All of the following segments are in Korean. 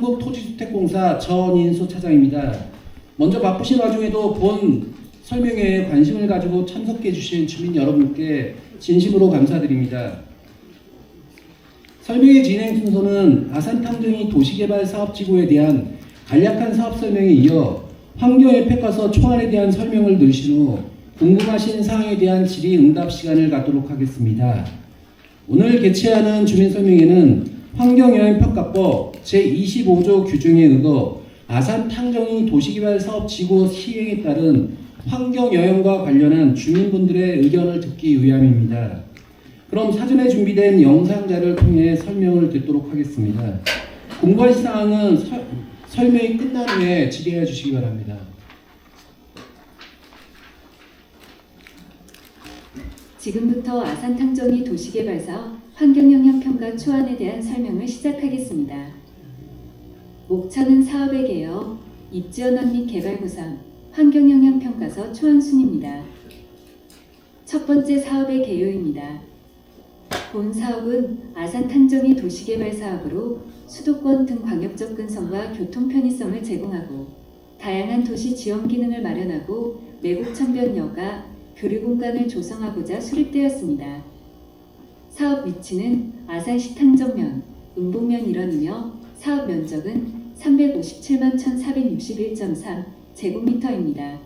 한국토지주택공사 전인수 차장입니다. 먼저 바쁘신 와중에도 본 설명회에 관심을 가지고 참석해 주신 주민 여러분께 진심으로 감사드립니다. 설명회 진행 순서는 아산탕정이 도시개발사업지구에 대한 간략한 사업 설명에 이어 환경에펙가서 초안에 대한 설명을 들으신 후 궁금하신 사항에 대한 질의응답 시간을 갖도록 하겠습니다. 오늘 개최하는 주민설명회는 환경영향평가법 제25조 규정에 의거 아산탕정이 도시개발사업지구 시행에 따른 환경영향과 관련한 주민분들의 의견을 듣기 위함입니다. 그럼 사전에 준비된 영상자를 통해 설명을 듣도록 하겠습니다. 궁금하신 사항은 설명이 끝난 후에 질의해 주시기 바랍니다. 지금부터 아산탕정이 도시개발사업 환경영향평가 초안에 대한 설명을 시작하겠습니다. 목차는 사업의 개요, 입지원안 및 개발 구상, 환경영향평가서 초안 순입니다. 첫 번째 사업의 개요입니다. 본 사업은 아산탕정이 도시개발사업으로 수도권 등 광역 접근성과 교통 편의성을 제공하고 다양한 도시 지원 기능을 마련하고 매국천변 여가, 교류 공간을 조성하고자 수립되었습니다. 사업 위치는 아산시 탕정면, 음봉면 일원이며 사업 면적은 357만 1,461.3 제곱미터입니다.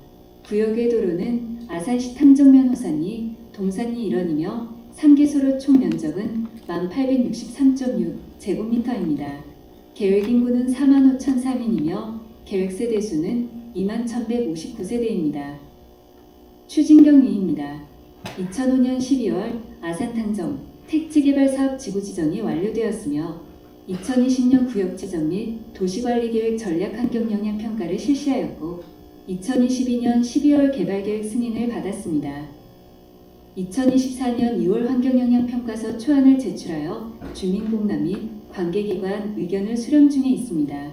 구역의 도로는 아산시 탕정면 호산리, 동산리 일원이며 3개소로 총 면적은 1863.6 제곱미터입니다. 계획인구는 45,003인이며 계획세대 수는 21,159세대입니다. 추진경위입니다. 2005년 12월 아산탕정 택지개발사업 지구 지정이 완료되었으며 2020년 구역 지정 및 도시관리계획 전략환경영향평가를 실시하였고 2022년 12월 개발계획 승인을 받았습니다. 2024년 2월 환경영향평가서 초안을 제출하여 주민공람 및 관계기관 의견을 수렴 중에 있습니다.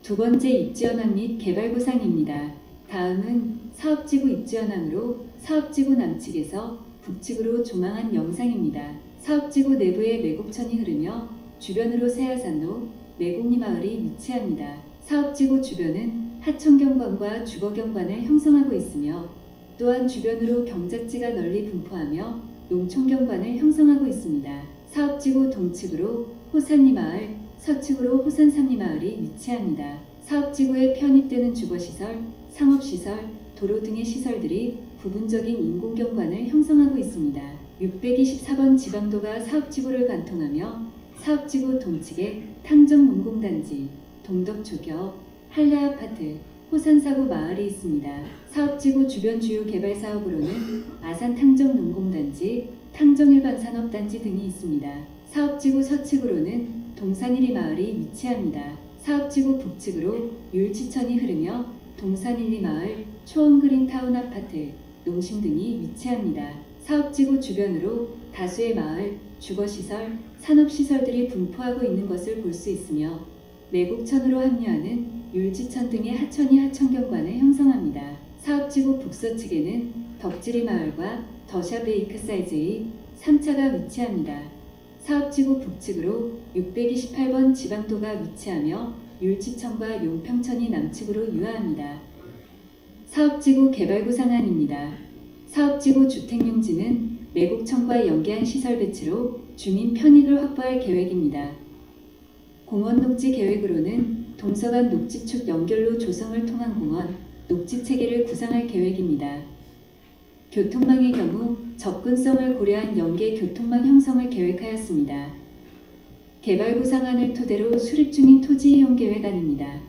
두 번째 입지현황 및 개발구상입니다. 다음은 사업지구 입지현황으로 사업지구 남측에서 북측으로 조망한 영상입니다. 사업지구 내부에 매곡천이 흐르며 주변으로 세아산로, 매곡리마을이 위치합니다. 사업지구 주변은 하천경관과 주거경관을 형성하고 있으며 또한 주변으로 경작지가 널리 분포하며 농촌경관을 형성하고 있습니다. 사업지구 동측으로 호산리마을, 서측으로 호산삼리마을이 위치합니다. 사업지구에 편입되는 주거시설, 상업시설, 도로 등의 시설들이 부분적인 인공경관을 형성하고 있습니다. 624번 지방도가 사업지구를 관통하며 사업지구 동측에 탕정문공단지, 동덕초교, 한라아파트, 호산사구 마을이 있습니다. 사업지구 주변 주요 개발사업으로는 아산탕정농공단지, 탕정일반산업단지 등이 있습니다. 사업지구 서측으로는 동산일리 마을이 위치합니다. 사업지구 북측으로 율지천이 흐르며 동산일리 마을, 초원그린타운 아파트, 농심 등이 위치합니다. 사업지구 주변으로 다수의 마을, 주거시설, 산업시설들이 분포하고 있는 것을 볼 수 있으며 매곡천으로 합류하는 율지천 등의 하천이 하천경관을 형성합니다. 사업지구 북서측에는 덕지리 마을과 더샤베이크 사이즈의 3차가 위치합니다. 사업지구 북측으로 628번 지방도가 위치하며 율지천과 용평천이 남측으로 유하합니다. 사업지구 개발구상안입니다. 사업지구 주택용지는 매곡천과 연계한 시설 배치로 주민 편익을 확보할 계획입니다. 공원 녹지 계획으로는 동서간 녹지축 연결로 조성을 통한 공원, 녹지 체계를 구상할 계획입니다. 교통망의 경우 접근성을 고려한 연계 교통망 형성을 계획하였습니다. 개발 구상안을 토대로 수립 중인 토지 이용 계획안입니다.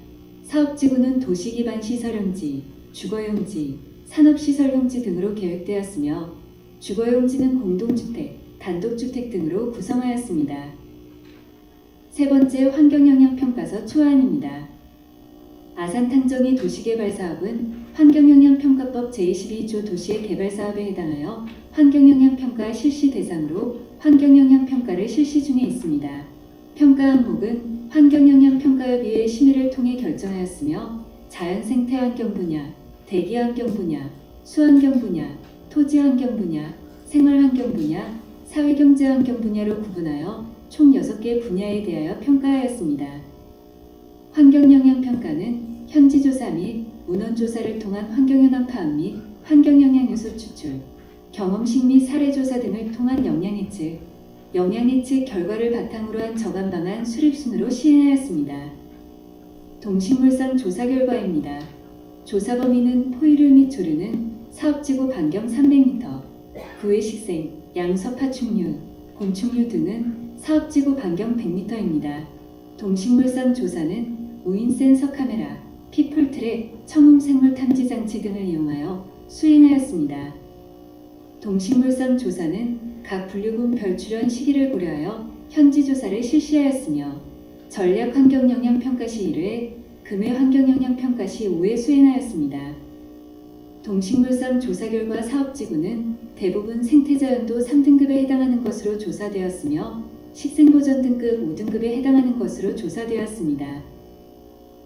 사업지구는 도시기반 시설용지, 주거용지, 산업시설용지 등으로 계획되었으며 주거용지는 공동주택, 단독주택 등으로 구성하였습니다. 세 번째 환경영향평가서 초안입니다. 아산탕정이 도시개발사업은 환경영향평가법 제22조 도시의 개발사업에 해당하여 환경영향평가 실시 대상으로 환경영향평가를 실시 중에 있습니다. 평가 항목은 환경영향평가협의회 심의를 통해 결정하였으며 자연생태환경 분야, 대기환경 분야, 수환경 분야, 토지환경 분야, 생활환경 분야, 사회경제환경 분야로 구분하여 총 6개 분야에 대하여 평가하였습니다. 환경영향평가는 현지조사 및 문헌조사를 통한 환경현황 파악 및 환경영향요소 추출, 경험식 및 사례조사 등을 통한 영향예측 결과를 바탕으로 한 저감방안 수립순으로 시행하였습니다. 동식물성 조사 결과입니다. 조사 범위는 포유류 및 조류는 사업지구 반경 300m, 구의 식생, 양서 파충류, 곤충류 등은 사업지구 반경 100m입니다. 동식물성 조사는 무인 센서 카메라, 피플 트랙, 청음 생물 탐지 장치 등을 이용하여 수행하였습니다. 동식물성 조사는 각 분류군 별 출현 시기를 고려하여 현지 조사를 실시하였으며 전략 환경영향 평가 시 1회, 금해 환경영향 평가 시 5회 수행하였습니다. 동식물성 조사 결과 사업지구는 대부분 생태자연도 3등급에 해당하는 것으로 조사되었으며 식생보전 등급 5등급에 해당하는 것으로 조사되었습니다.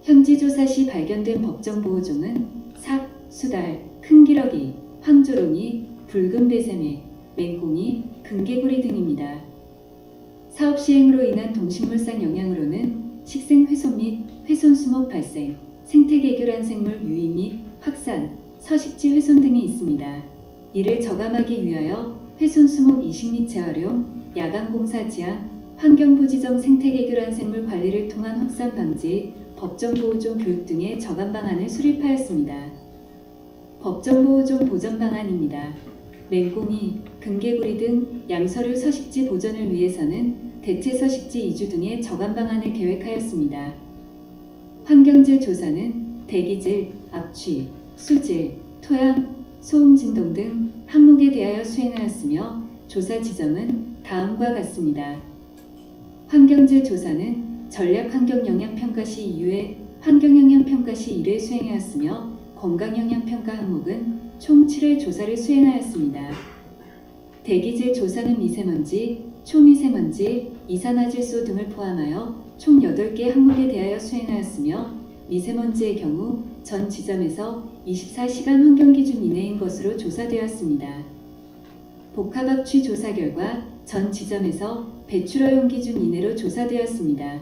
현지 조사 시 발견된 법정보호종은 삭, 수달, 큰기러기, 황조롱이, 붉은 배새매, 맹꽁이, 금개구리 등입니다. 사업 시행으로 인한 동식물상 영향으로는 식생 훼손 및 훼손 수목 발생, 생태계결한 생물 유입 및 확산, 서식지 훼손 등이 있습니다. 이를 저감하기 위하여 훼손 수목 이식 및 재활용, 야간공사 지향, 환경부지정 생태계결한 생물 관리를 통한 확산 방지, 법정보호종 교육 등의 저감 방안을 수립하였습니다. 법정보호종 보전 방안입니다. 맹꽁이, 금개구리 등 양서류 서식지 보전을 위해서는 대체 서식지 이주 등의 저감 방안을 계획하였습니다. 환경질 조사는 대기질, 압취, 수질, 토양, 소음 진동 등 항목에 대하여 수행하였으며 조사 지점은 다음과 같습니다. 환경질 조사는 전략 환경영향평가 시 2회, 환경영향평가 시 1회 수행하였으며 건강영향평가 항목은 총 7회 조사를 수행하였습니다. 대기질 조사는 미세먼지, 초미세먼지, 이산화질소 등을 포함하여 총 8개 항목에 대하여 수행하였으며 미세먼지의 경우 전 지점에서 24시간 환경기준 이내인 것으로 조사되었습니다. 복합압취 조사 결과 전 지점에서 배출허용 기준 이내로 조사되었습니다.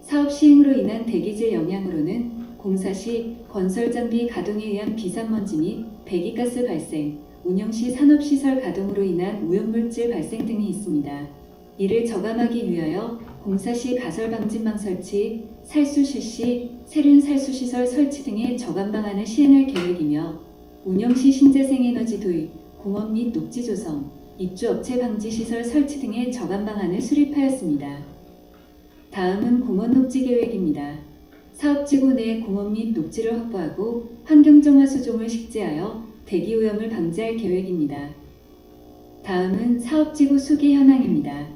사업 시행으로 인한 대기질 영향으로는 공사 시 건설 장비 가동에 의한 비산먼지 및 배기가스 발생, 운영 시 산업시설 가동으로 인한 오염물질 발생 등이 있습니다. 이를 저감하기 위하여 공사 시 가설 방진망 설치, 살수 실시, 세륜 살수시설 설치 등의 저감 방안을 시행할 계획이며 운영 시 신재생에너지 도입, 공원 및 녹지 조성, 입주업체 방지 시설 설치 등의 저감 방안을 수립하였습니다. 다음은 공원 녹지 계획입니다. 사업지구 내 공원 및 녹지를 확보하고 환경정화 수종을 식재하여 대기오염을 방지할 계획입니다. 다음은 사업지구 수기 현황입니다.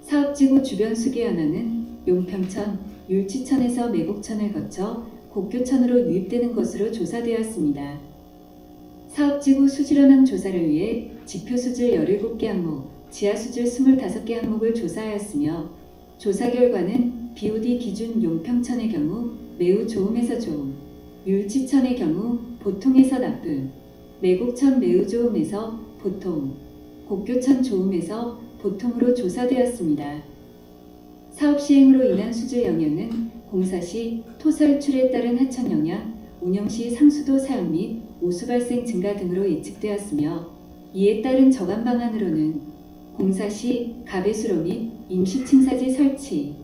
사업지구 주변 수기 현황은 용평천, 율지천에서 매곡천을 거쳐 곡교천으로 유입되는 것으로 조사되었습니다. 사업지구 수질 현황 조사를 위해 지표수질 17개 항목, 지하수질 25개 항목을 조사하였으며 조사 결과는 BOD 기준 용평천의 경우 매우 좋음에서 좋음, 율지천의 경우 보통에서 나쁨, 매곡천 매우 좋음에서 보통, 곡교천 좋음에서 보통으로 조사되었습니다. 사업 시행으로 인한 수질 영향은 공사 시 토설출에 따른 하천 영향, 운영 시 상수도 사용 및 오수 발생 증가 등으로 예측되었으며 이에 따른 저감 방안으로는 공사 시 가배수로 및 임시 침사지 설치,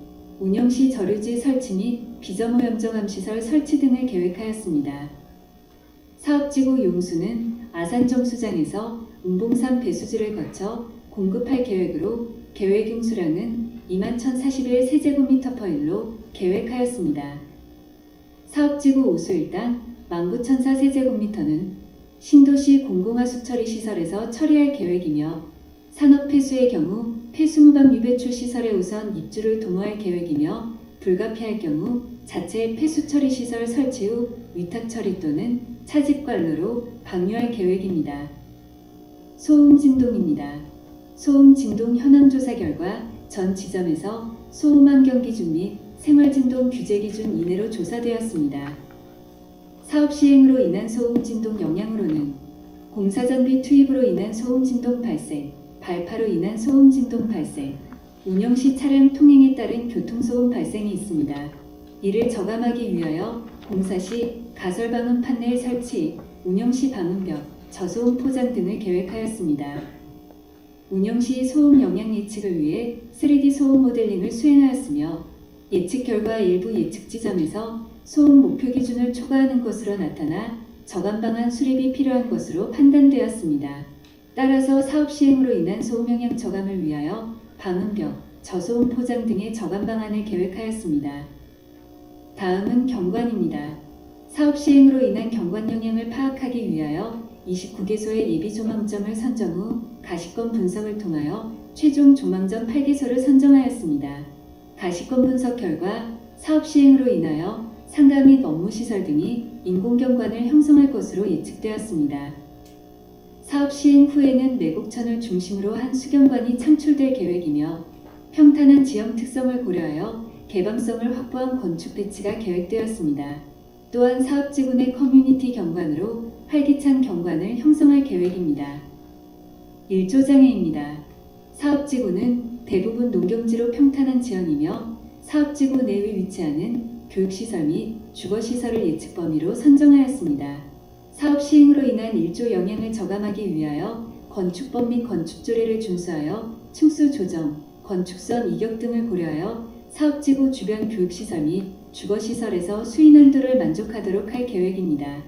운영 시 저류지 설치 및 비점오염정암시설 설치 등을 계획하였습니다. 사업지구 용수는 아산정수장에서 은봉산 배수지를 거쳐 공급할 계획으로 계획 용수량은 21,041 세제곱미터/일로 계획하였습니다. 사업지구 오수일당 19,004 세제곱미터는 신도시 공공하수처리 시설에서 처리할 계획이며 산업폐수의 경우 폐수무방 유배출 시설에 우선 입주를 도모할 계획이며 불가피할 경우 자체 폐수처리 시설 설치 후 위탁처리 또는 차집관로로 방류할 계획입니다. 소음 진동입니다. 소음 진동 현황 조사 결과 전 지점에서 소음 환경 기준 및 생활 진동 규제 기준 이내로 조사되었습니다. 사업 시행으로 인한 소음 진동 영향으로는 공사 장비 투입으로 인한 소음 진동 발생, 발파로 인한 소음 진동 발생, 운영 시 차량 통행에 따른 교통소음 발생이 있습니다. 이를 저감하기 위하여 공사 시 가설방음 판넬 설치, 운영 시 방음벽, 저소음 포장 등을 계획하였습니다. 운영 시 소음 영향 예측을 위해 3D 소음 모델링을 수행하였으며 예측 결과 일부 예측 지점에서 소음 목표 기준을 초과하는 것으로 나타나 저감 방안 수립이 필요한 것으로 판단되었습니다. 따라서 사업 시행으로 인한 소음 영향 저감을 위하여 방음벽, 저소음 포장 등의 저감 방안을 계획하였습니다. 다음은 경관입니다. 사업 시행으로 인한 경관 영향을 파악하기 위하여 29개소의 예비 조망점을 선정 후 가시권 분석을 통하여 최종 조망점 8개소를 선정하였습니다. 가시권 분석 결과 사업 시행으로 인하여 상가 및 업무 시설 등이 인공경관을 형성할 것으로 예측되었습니다. 사업 시행 후에는 내곡천을 중심으로 한 수경관이 창출될 계획이며 평탄한 지형 특성을 고려하여 개방성을 확보한 건축 배치가 계획되었습니다. 또한 사업지구 내 커뮤니티 경관으로 활기찬 경관을 형성할 계획입니다. 1조 장애입니다. 사업지구는 대부분 농경지로 평탄한 지형이며 사업지구 내에 위치하는 교육시설 및 주거시설을 예측 범위로 선정하였습니다. 사업 시행으로 인한 1조 영향을 저감하기 위하여 건축법 및 건축조례를 준수하여 층수 조정, 건축선 이격 등을 고려하여 사업지구 주변 교육시설 및 주거시설에서 수인한도를 만족하도록 할 계획입니다.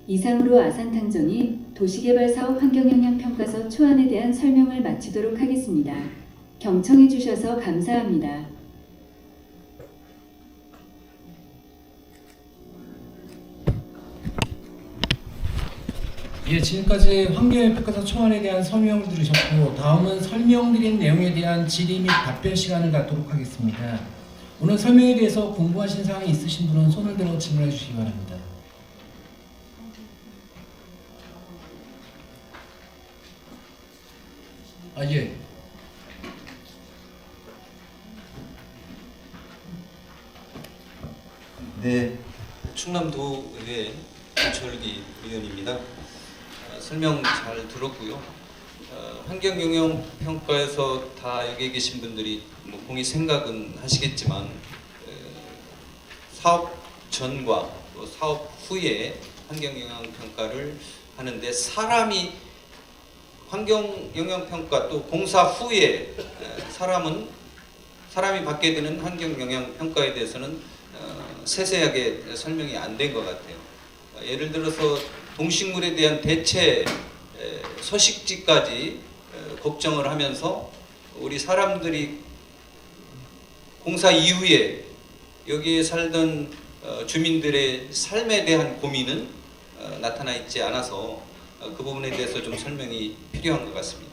이상으로 아산탕정이 도시개발사업 환경영향평가서 초안에 대한 설명을 마치도록 하겠습니다. 경청해 주셔서 감사합니다. 예, 지금까지 환경영향평가서 초안에 대한 설명을 들으셨고 다음은 설명드린 내용에 대한 질의 및 답변 시간을 갖도록 하겠습니다. 오늘 설명에 대해서 궁금하신 사항이 있으신 분은 손을 들어 질문해 주시기 바랍니다. 예. 네, 충남도의회 김철기 의원입니다. 설명 잘 들었고요. 환경영향평가에서 다 여기 계신 분들이 뭐 공의 생각은 하시겠지만 사업 전과 또 사업 후에 환경영향평가를 하는데 사람이 환경영향평가 또 공사 후에 사람이 받게 되는 환경영향평가에 대해서는 세세하게 설명이 안 된 것 같아요. 예를 들어서 동식물에 대한 대체 서식지까지 걱정을 하면서 우리 사람들이 공사 이후에 여기에 살던 주민들의 삶에 대한 고민은 나타나 있지 않아서 그 부분에 대해서 좀 설명이 필요한 것 같습니다.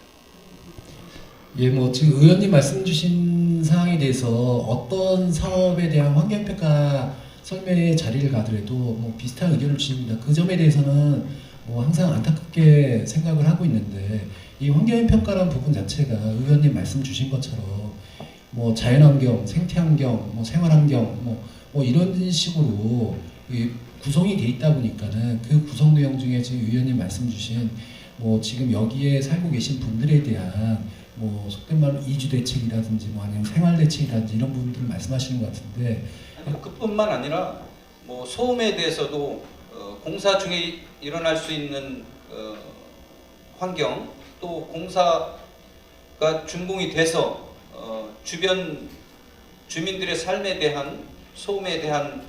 예, 뭐 지금 의원님 말씀 주신 사항에 대해서 어떤 사업에 대한 환경평가 설명의 자리를 가더라도 뭐 비슷한 의견을 주십니다. 그 점에 대해서는 뭐 항상 안타깝게 생각을 하고 있는데 이 환경평가라는 부분 자체가 의원님 말씀 주신 것처럼 뭐 자연환경, 생태환경, 뭐 생활환경 뭐 이런 식으로 구성이 돼 있다 보니까는 그 구성 내용 중에 지금 의원님 말씀 주신 뭐 지금 여기에 살고 계신 분들에 대한 뭐 속된 말로 이주 대책이라든지 뭐 아니면 생활 대책이라든지 이런 부분들을 말씀하시는 것 같은데 그뿐만 아니라 뭐 소음에 대해서도 공사 중에 일어날 수 있는 환경 또 공사가 준공이 돼서 주변 주민들의 삶에 대한 소음에 대한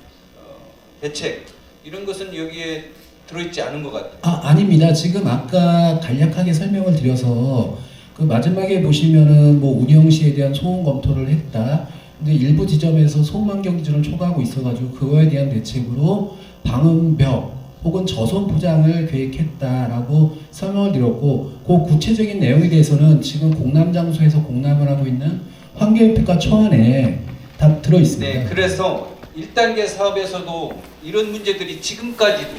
대책 이런 것은 여기에 들어있지 않은 것 같아요. 아닙니다. 지금 아까 간략하게 설명을 드려서 그 마지막에 보시면은 뭐 운영 시에 대한 소음 검토를 했다. 근데 일부 지점에서 소음 환경 기준을 초과하고 있어가지고 그거에 대한 대책으로 방음벽 혹은 저소음 포장을 계획했다라고 설명을 드렸고 그 구체적인 내용에 대해서는 지금 공람 장소에서 공람을 하고 있는 환경평가 초안에 다 들어 있습니다. 네, 그래서 1단계 사업에서도 이런 문제들이 지금까지도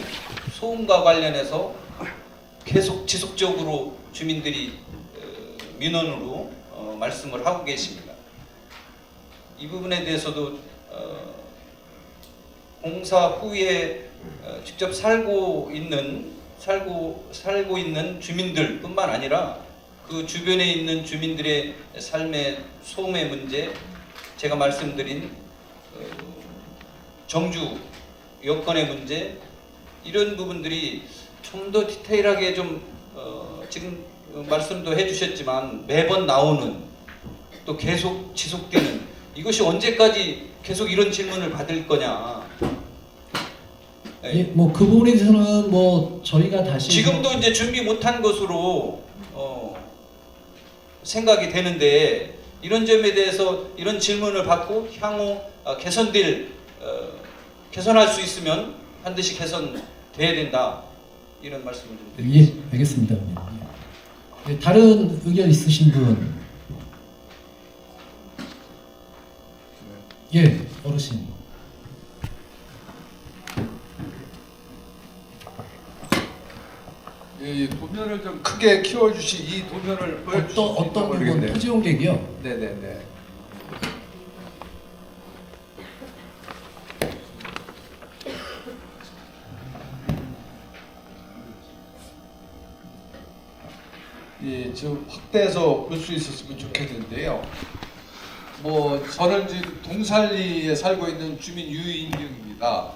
소음과 관련해서 계속 지속적으로 주민들이 민원으로 말씀을 하고 계십니다. 이 부분에 대해서도 공사 후에 직접 살고 있는 주민들뿐만 아니라 그 주변에 있는 주민들의 삶의 소음의 문제, 제가 말씀드린 정주 여건의 문제 이런 부분들이 좀 더 디테일하게 좀 지금 말씀도 해주셨지만 매번 나오는 또 계속 지속되는 이것이 언제까지 계속 이런 질문을 받을 거냐. 예, 뭐 그 부분에 대해서는 뭐 저희가 다시 지금도 이제 준비 못한 것으로 생각이 되는데 이런 점에 대해서 이런 질문을 받고 향후 개선할 수 있으면 반드시 개선돼야 된다 이런 말씀을 좀 드리겠습니다. 예, 알겠습니다. 예, 다른 의견 있으신 분? 예, 어르신. 예, 이 도면을 좀 크게 키워주시. 이 도면을 보여주실 수 어떤 있나 부분 모르겠네요. 토지용객이요? 네네네. 예, 좀 확대해서 볼 수 있었으면 좋겠는데요. 뭐 저는 지금 동살리에 살고 있는 주민 유인경입니다.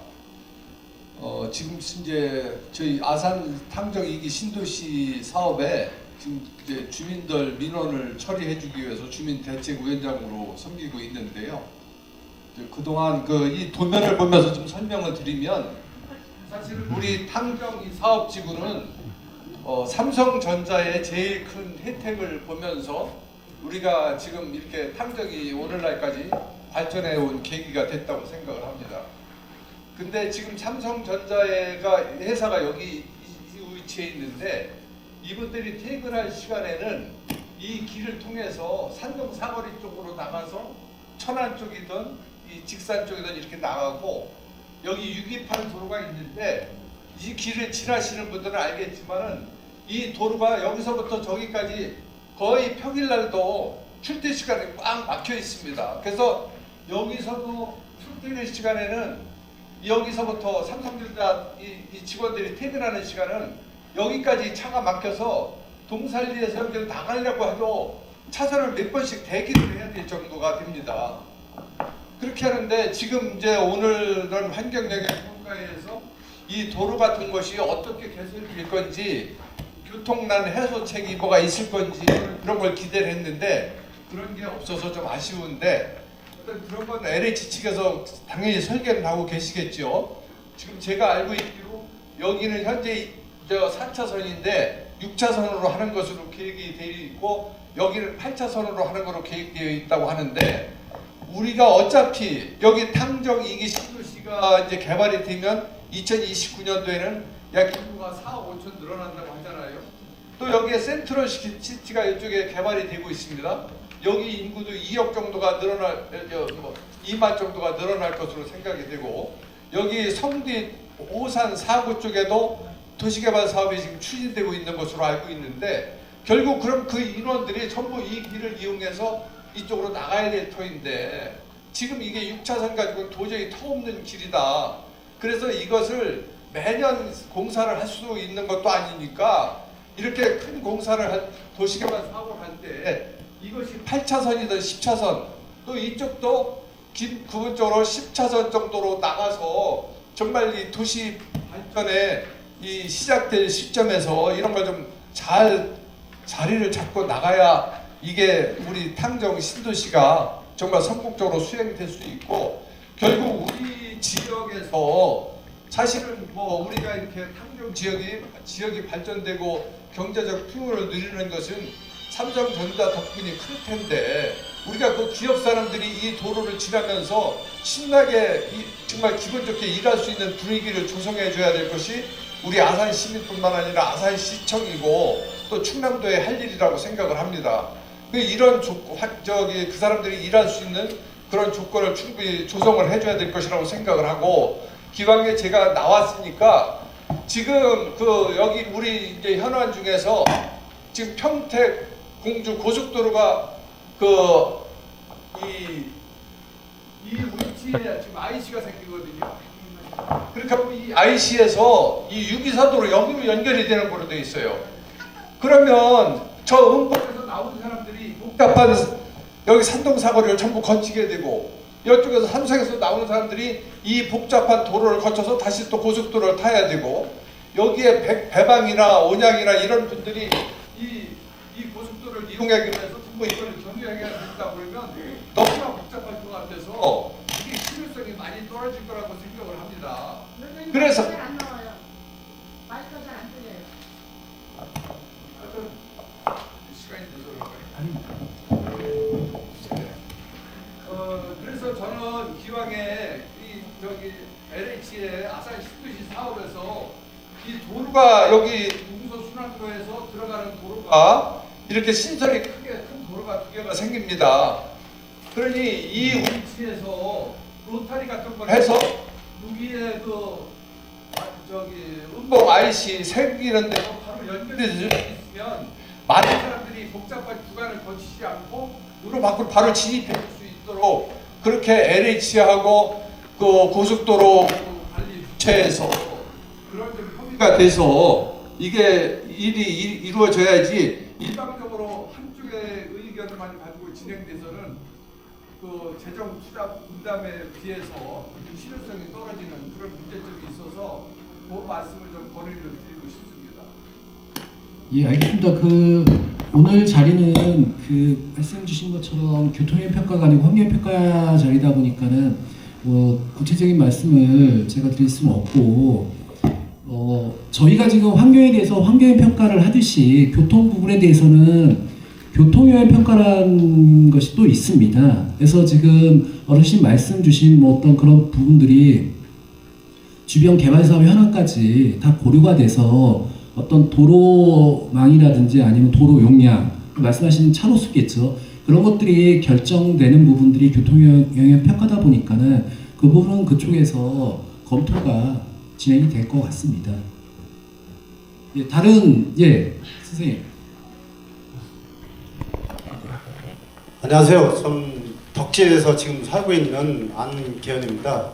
지금 이제 저희 아산 탕정 2기 신도시 사업에 지금 이제 주민들 민원을 처리해주기 위해서 주민대책위원장으로 섬기고 있는데요. 이제 그동안 이 도면을 보면서 좀 설명을 드리면 사실 우리 탕정 이 사업지구는 삼성전자의 제일 큰 혜택을 보면서 우리가 지금 이렇게 탕정이 오늘날까지 발전해 온 계기가 됐다고 생각을 합니다. 근데 지금 삼성전자가 회사가 여기 이 위치에 있는데 이분들이 퇴근할 시간에는 이 길을 통해서 산동 사거리 쪽으로 나가서 천안 쪽이든 이 직산 쪽이든 이렇게 나가고 여기 628 도로가 있는데 이 길을 지나시는 분들은 알겠지만은 이 도로가 여기서부터 저기까지 거의 평일날도 출퇴 시간에 꽉 막혀 있습니다. 그래서 여기서도 출퇴근 시간에는 여기서부터 삼성전자 이 직원들이 퇴근하는 시간은 여기까지 차가 막혀서 동살리에서 여기를 나가려고 해도 차선을 몇 번씩 대기를 해야 될 정도가 됩니다. 그렇게 하는데 지금 이제 오늘은 환경영향 평가에서 이 도로 같은 것이 어떻게 개선될 건지 교통난 해소책이 뭐가 있을 건지 그런 걸 기대를 했는데 그런 게 없어서 좀 아쉬운데 그런 건 LH 측에서 당연히 설계를 하고 계시겠죠. 지금 제가 알고 있기로 여기는 현재 4차선인데 6차선으로 하는 것으로 계획이 되어 있고 여기는 8차선으로 하는 것으로 계획되어 있다고 하는데 우리가 어차피 여기 탕정 2기 신도시가 이제 개발이 되면 2029년도에는 약 인구가 4억 5천 늘어난다고 하잖아요. 또 여기에 센트럴 시티가 이쪽에 개발이 되고 있습니다. 여기 인구도 2억 정도가 2만 정도가 늘어날 것으로 생각이 되고 여기 성뒤 오산 사구 쪽에도 도시개발 사업이 지금 추진되고 있는 것으로 알고 있는데 결국 그럼 그 인원들이 전부 이 길을 이용해서 이쪽으로 나가야 될 터인데 지금 이게 6차선 가지고는 도저히 터없는 길이다. 그래서 이것을 매년 공사를 할 수 있는 것도 아니니까 이렇게 큰 공사를 도시개발 사업을 할 때 이것이 8차선이든 10차선 또 이쪽도 부분적으로 10차선 정도로 나가서 정말 이 도시 발전에 이 시작될 시점에서 이런 걸 좀 잘 자리를 잡고 나가야 이게 우리 탕정 신도시가 정말 성공적으로 수행될 수 있고 결국 우리 지역에서 사실은 뭐 우리가 이렇게 탕정 지역이 발전되고 경제적 풍요를 누리는 것은 삼성전자 덕분이 클 텐데 우리가 그 기업 사람들이 이 도로를 지나면서 신나게 정말 기분 좋게 일할 수 있는 분위기를 조성해 줘야 될 것이 우리 아산 시민뿐만 아니라 아산시청이고 또 충남도의 할 일이라고 생각을 합니다. 이런 그 사람들이 일할 수 있는 그런 조건을 충분히 조성을 해줘야 될 것이라고 생각을 하고 기왕에 제가 나왔으니까 지금 여기 우리 이제 현안 중에서 지금 평택 공주 고속도로가 이 위치에 지금 IC가 생기거든요. 그러니까 이 IC에서 이 유기사도로 여기로 연결이 되는 걸로 되어 있어요. 그러면 저 음법에서 나오는 사람들이 복잡한 여기 산동사거리를 전부 거치게 되고 이쪽에서 삼성에서 나오는 사람들이 이 복잡한 도로를 거쳐서 다시 또 고속도로를 타야 되고 여기에 배방이나 온양이나 이런 분들이 이 고속도로를 이용하기 위해서 뭐 이걸 경유해야 된다고 그러면 너무나 복잡할 것 같아서 이게 실효성이 많이 떨어질 거라고 생각을 합니다. 그래서 안 나와요. 마이크가 잘 안 들려요. 시간이 돼서 그런가요? 그래서 저는 기왕에 LH의 아산 신도시 사업에서 이 도로가 여기 동서 순환도로에서 들어가는 도로가 이렇게 신설이 크게 큰 도로가 두 개가 생깁니다. 그러니 이 위치에서 로타리 같은 걸 해서 여기에 음봉 IC 생기는 데로 바로 연결해 줄 수 있으면 많은 사람들이 복잡한 구간을 거치지 않고 도로 밖으로 바로 진입해 줄 수 있도록 그렇게 LH하고 그 고속도로 관리 주체에서 그런 좀 협의가 돼서 이게 일이 이루어져야지 일방적으로 한쪽의 의견만 가지고 진행돼서는 그 재정 투자 분담에 비해서 실효성이 떨어지는 그런 문제점이 있어서 그 말씀을 좀 건의를 드리고 싶습니다. 예, 알겠습니다. 오늘 자리는 말씀 주신 것처럼 교통의 평가가 아니고 환경의 평가 자리다 보니까는 구체적인 말씀을 제가 드릴 수는 없고 저희가 지금 환경에 대해서 환경의 평가를 하듯이 교통 부분에 대해서는 교통의 평가라는 것이 또 있습니다. 그래서 지금 어르신 말씀 주신 어떤 그런 부분들이 주변 개발 사업의 현황까지 다 고려가 돼서 어떤 도로망이라든지 아니면 도로 용량, 말씀하신 차로수겠죠. 그런 것들이 결정되는 부분들이 교통영향 평가다 보니까는 그 부분은 그쪽에서 검토가 진행이 될 것 같습니다. 예, 다른 선생님. 안녕하세요. 저는 덕질에서 지금 살고 있는 안계현입니다.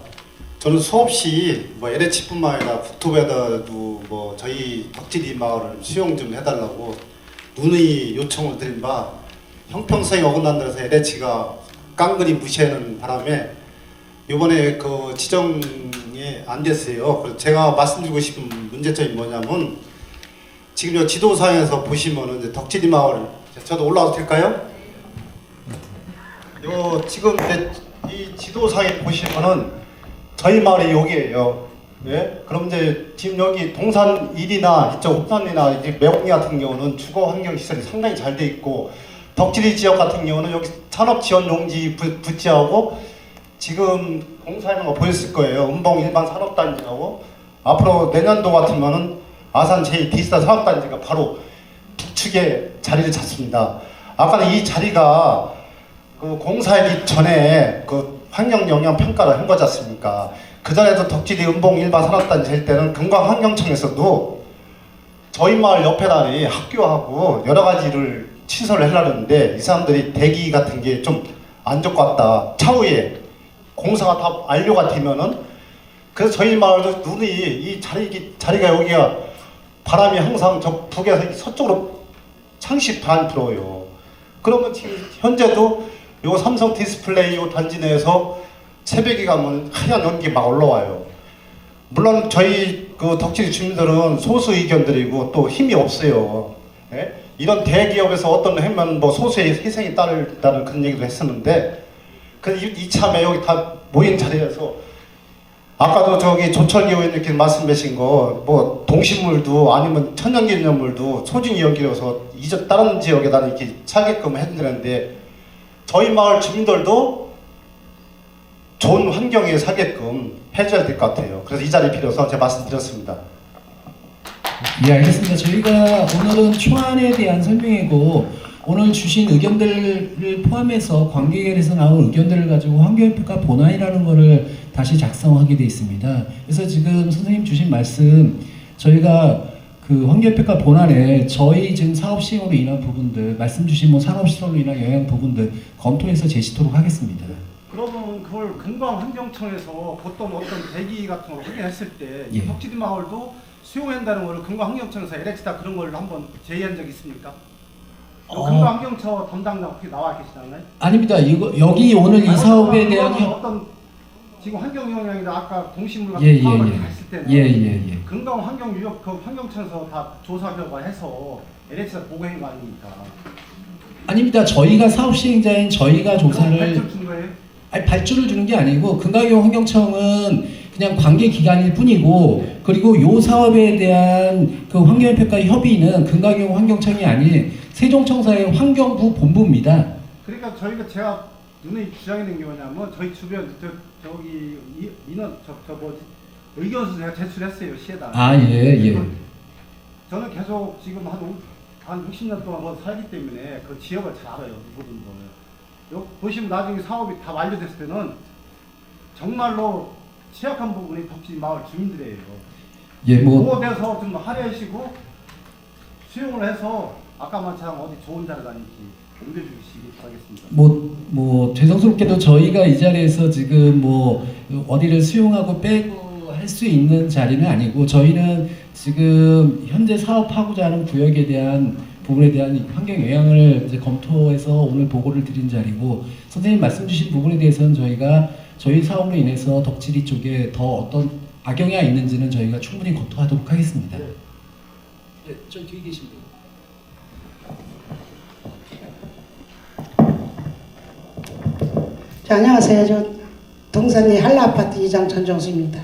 저는 수없이 LH뿐만 아니라 국토부에다도 저희 덕질이 마을을 수용 좀 해달라고 누누이 요청을 드린 바 형평성이 어긋난다 해서 LH가 깡그리 무시하는 바람에 이번에 그 지정이 안 됐어요. 그래서 제가 말씀드리고 싶은 문제점이 뭐냐면 지금 요 지도상에서 보시면은 이제 덕질이 마을 저도 올라와도 될까요? 요 지금 이 지도상에 보시면은 저희 마을이 여기에요. 예? 그럼 이제 지금 여기 동산 1이나 이쪽 흡산이나 이제 매곡리 같은 경우는 주거 환경 시설이 상당히 잘 돼 있고 덕지리 지역 같은 경우는 여기 산업 지원 용지 부지하고 지금 공사하는 거 보였을 거예요. 음봉 일반 산업단지하고 앞으로 내년도 같으면은 아산 제2디지털 산업단지가 바로 북측에 자리를 잡습니다. 아까 이 자리가 그 공사하기 전에 그 환경 영향 평가를 한 거지 않습니까? 그 전에도 덕질이 음봉 일반 산업단지 할 때는 금강환경청에서도 저희 마을 옆에다니 학교하고 여러 가지를 시설을 하려는데 이 사람들이 대기 같은 게 좀 안 좋을 것 같다. 차후에 공사가 다 완료가 되면은 그래서 저희 마을도 눈이 이 자리가 여기가 바람이 항상 저 북에서 서쪽으로 창시 반 들어요. 그러면 지금 현재도 요 삼성 디스플레이 요 단지 내에서 새벽에 가면 하얀 연기 막 올라와요. 물론 저희 그 덕질 주민들은 소수 의견들이고 또 힘이 없어요. 예? 이런 대기업에서 어떤 하면 소수의 희생이 따른다는 그런 얘기도 했었는데 그래서 이참에 여기 다 모인 자리에서 아까도 저기 조철기 의원님께서 말씀하신 거 동식물도 아니면 천연기념물도 소중히 여기려서 다른 지역에다 이렇게 살게끔 해드리는데 저희 마을 주민들도 좋은 환경에 살게끔 해줘야 될 것 같아요. 그래서 이 자리에 필요해서 제가 말씀드렸습니다. 예, 알겠습니다. 저희가 오늘은 초안에 대한 설명이고 오늘 주신 의견들을 포함해서 관계계에서 나온 의견들을 가지고 환경평가 본안이라는 것을 다시 작성하게 되어 있습니다. 그래서 지금 선생님 주신 말씀 저희가 그 환경평가 본안에 저희 지금 사업 시행으로 인한 부분들 말씀 주신 산업시설로 인한 영향 부분들 검토해서 제시토록 하겠습니다. 그러면 그걸 금강환경청에서 보통 어떤 대기 같은 걸 확인했을 때 이 예. 덕지리 마을도 수용한다는 걸 금강환경청에서 LH다 그런 걸 한번 제의한 적 있습니까? 근방환경처 담당자 혹시 나와 계시나요? 아닙니다. 이거 여기 오늘 이 사업에 대한 어떤 지금 환경 영향이나 아까 동식물 같은 예, 예, 사업을 예. 했을 때는 예. 근방 환경 유역 그 환경청에서 다 조사 결과해서 LH가 보고한 거 아닙니까? 아닙니다. 저희가 사업 시행자인 저희가 조사를 발전 준 거예요? 아니, 발주를 주는 게 아니고 금강경 환경청은 그냥 관계 기관일 뿐이고, 그리고 요 사업에 대한 그 환경의 평가 협의는 금강경 환경청이 아닌 세종청사의 환경부 본부입니다. 그러니까 저희가 제가 눈에 주장이 된 게 뭐냐면 저희 주변 저기 민원 뭐 의견서 제가 제출했어요 시에다. 아, 예. 저는 계속 지금 한 60년 동안 뭐 살기 때문에 그 지역을 잘 알아요 이 부분들. 보시면 나중에 사업이 다 완료됐을 때는 정말로 취약한 부분이 덕지 마을 주민들이에요. 예, 뭐 보호돼서 좀 할애하시고 수용을 해서 아까 말처럼 어디 좋은 자리 다니지 옮겨주시기 바라겠습니다. 뭐 죄송스럽게도 저희가 이 자리에서 지금 뭐 어디를 수용하고 빼고 할 수 있는 자리는 아니고, 저희는 지금 현재 사업하고자 하는 구역에 대한 부분에 대한 환경 영향을 이제 검토해서 오늘 보고를 드린 자리고, 선생님 말씀 주신 부분에 대해서는 저희가 저희 사업으로 인해서 덕지리 쪽에 더 어떤 악영향이 있는지는 저희가 충분히 검토하도록 하겠습니다. 네, 저 뒤에 계신 분. 자, 안녕하세요. 저 동산리 한라아파트 이장 전정수입니다.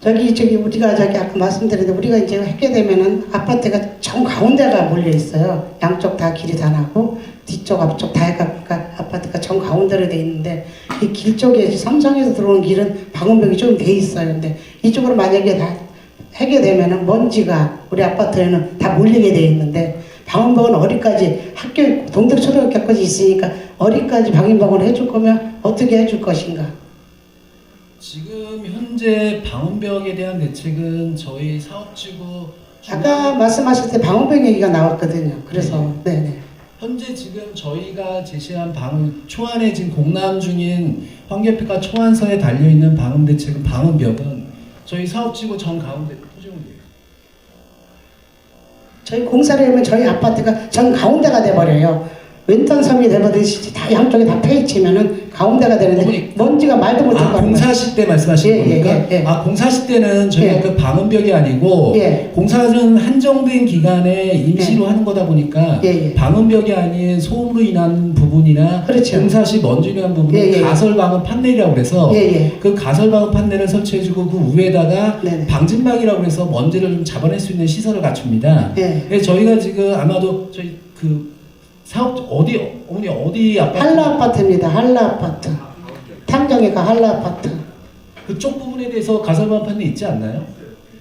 저기 우리가 아까 말씀드렸는데, 우리가 이제 하게 되면은 아파트가 정 가운데가 몰려 있어요. 양쪽 다 길이 다 나고 뒤쪽 앞쪽 다 해가 아파트가 정 가운데로 돼 있는데, 이 길 쪽에 삼성에서 들어오는 길은 방음벽이 좀 돼 있어요. 근데 이쪽으로 만약에 다 하게 되면은 먼지가 우리 아파트에는 다 몰리게 돼 있는데, 방음벽은 어디까지 학교 동덕초등학교까지 있으니까 어디까지 방음벽을 해줄 거면 어떻게 해줄 것인가? 지금 현재 방음벽에 대한 대책은 저희 사업지구 아까 말씀하실 때 방음벽 얘기가 나왔거든요. 그래서 네네. 현재 지금 저희가 제시한 초안에 지금 공람 중인 환경평가 초안서에 달려있는 방음 대책은 방음벽은 저희 사업지구 정 가운데 포장돼요. 저희 공사를 하면 저희 아파트가 정 가운데가 돼버려요. 왼쪽 섬이 돼버리듯이 다 양쪽에 다 패치면은 가운데가 되는데 어머니, 먼지가 말도 못할 거 공사실 때 말씀하시는 겁니까? 예. 공사실 때는 저희가 예. 그 방음벽이 아니고 공사는 한정된 기간에 임시로 하는 거다 보니까 방음벽이 아닌 소음으로 인한 부분이나 그렇죠. 공사실 먼지로 인한 부분은 가설 방음 판넬이라고 그래서 그 가설 방음 판넬을 설치해주고 그 위에다가 방진막이라고 해서 먼지를 좀 잡아낼 수 있는 시설을 갖춥니다. 그래서 저희가 지금 아마도 저희 그 사업 어디 아파트? 한라 아파트입니다. 한라 아파트. 탐정이가 한라 아파트. 그쪽 부분에 대해서 가설방 판이 있지 않나요?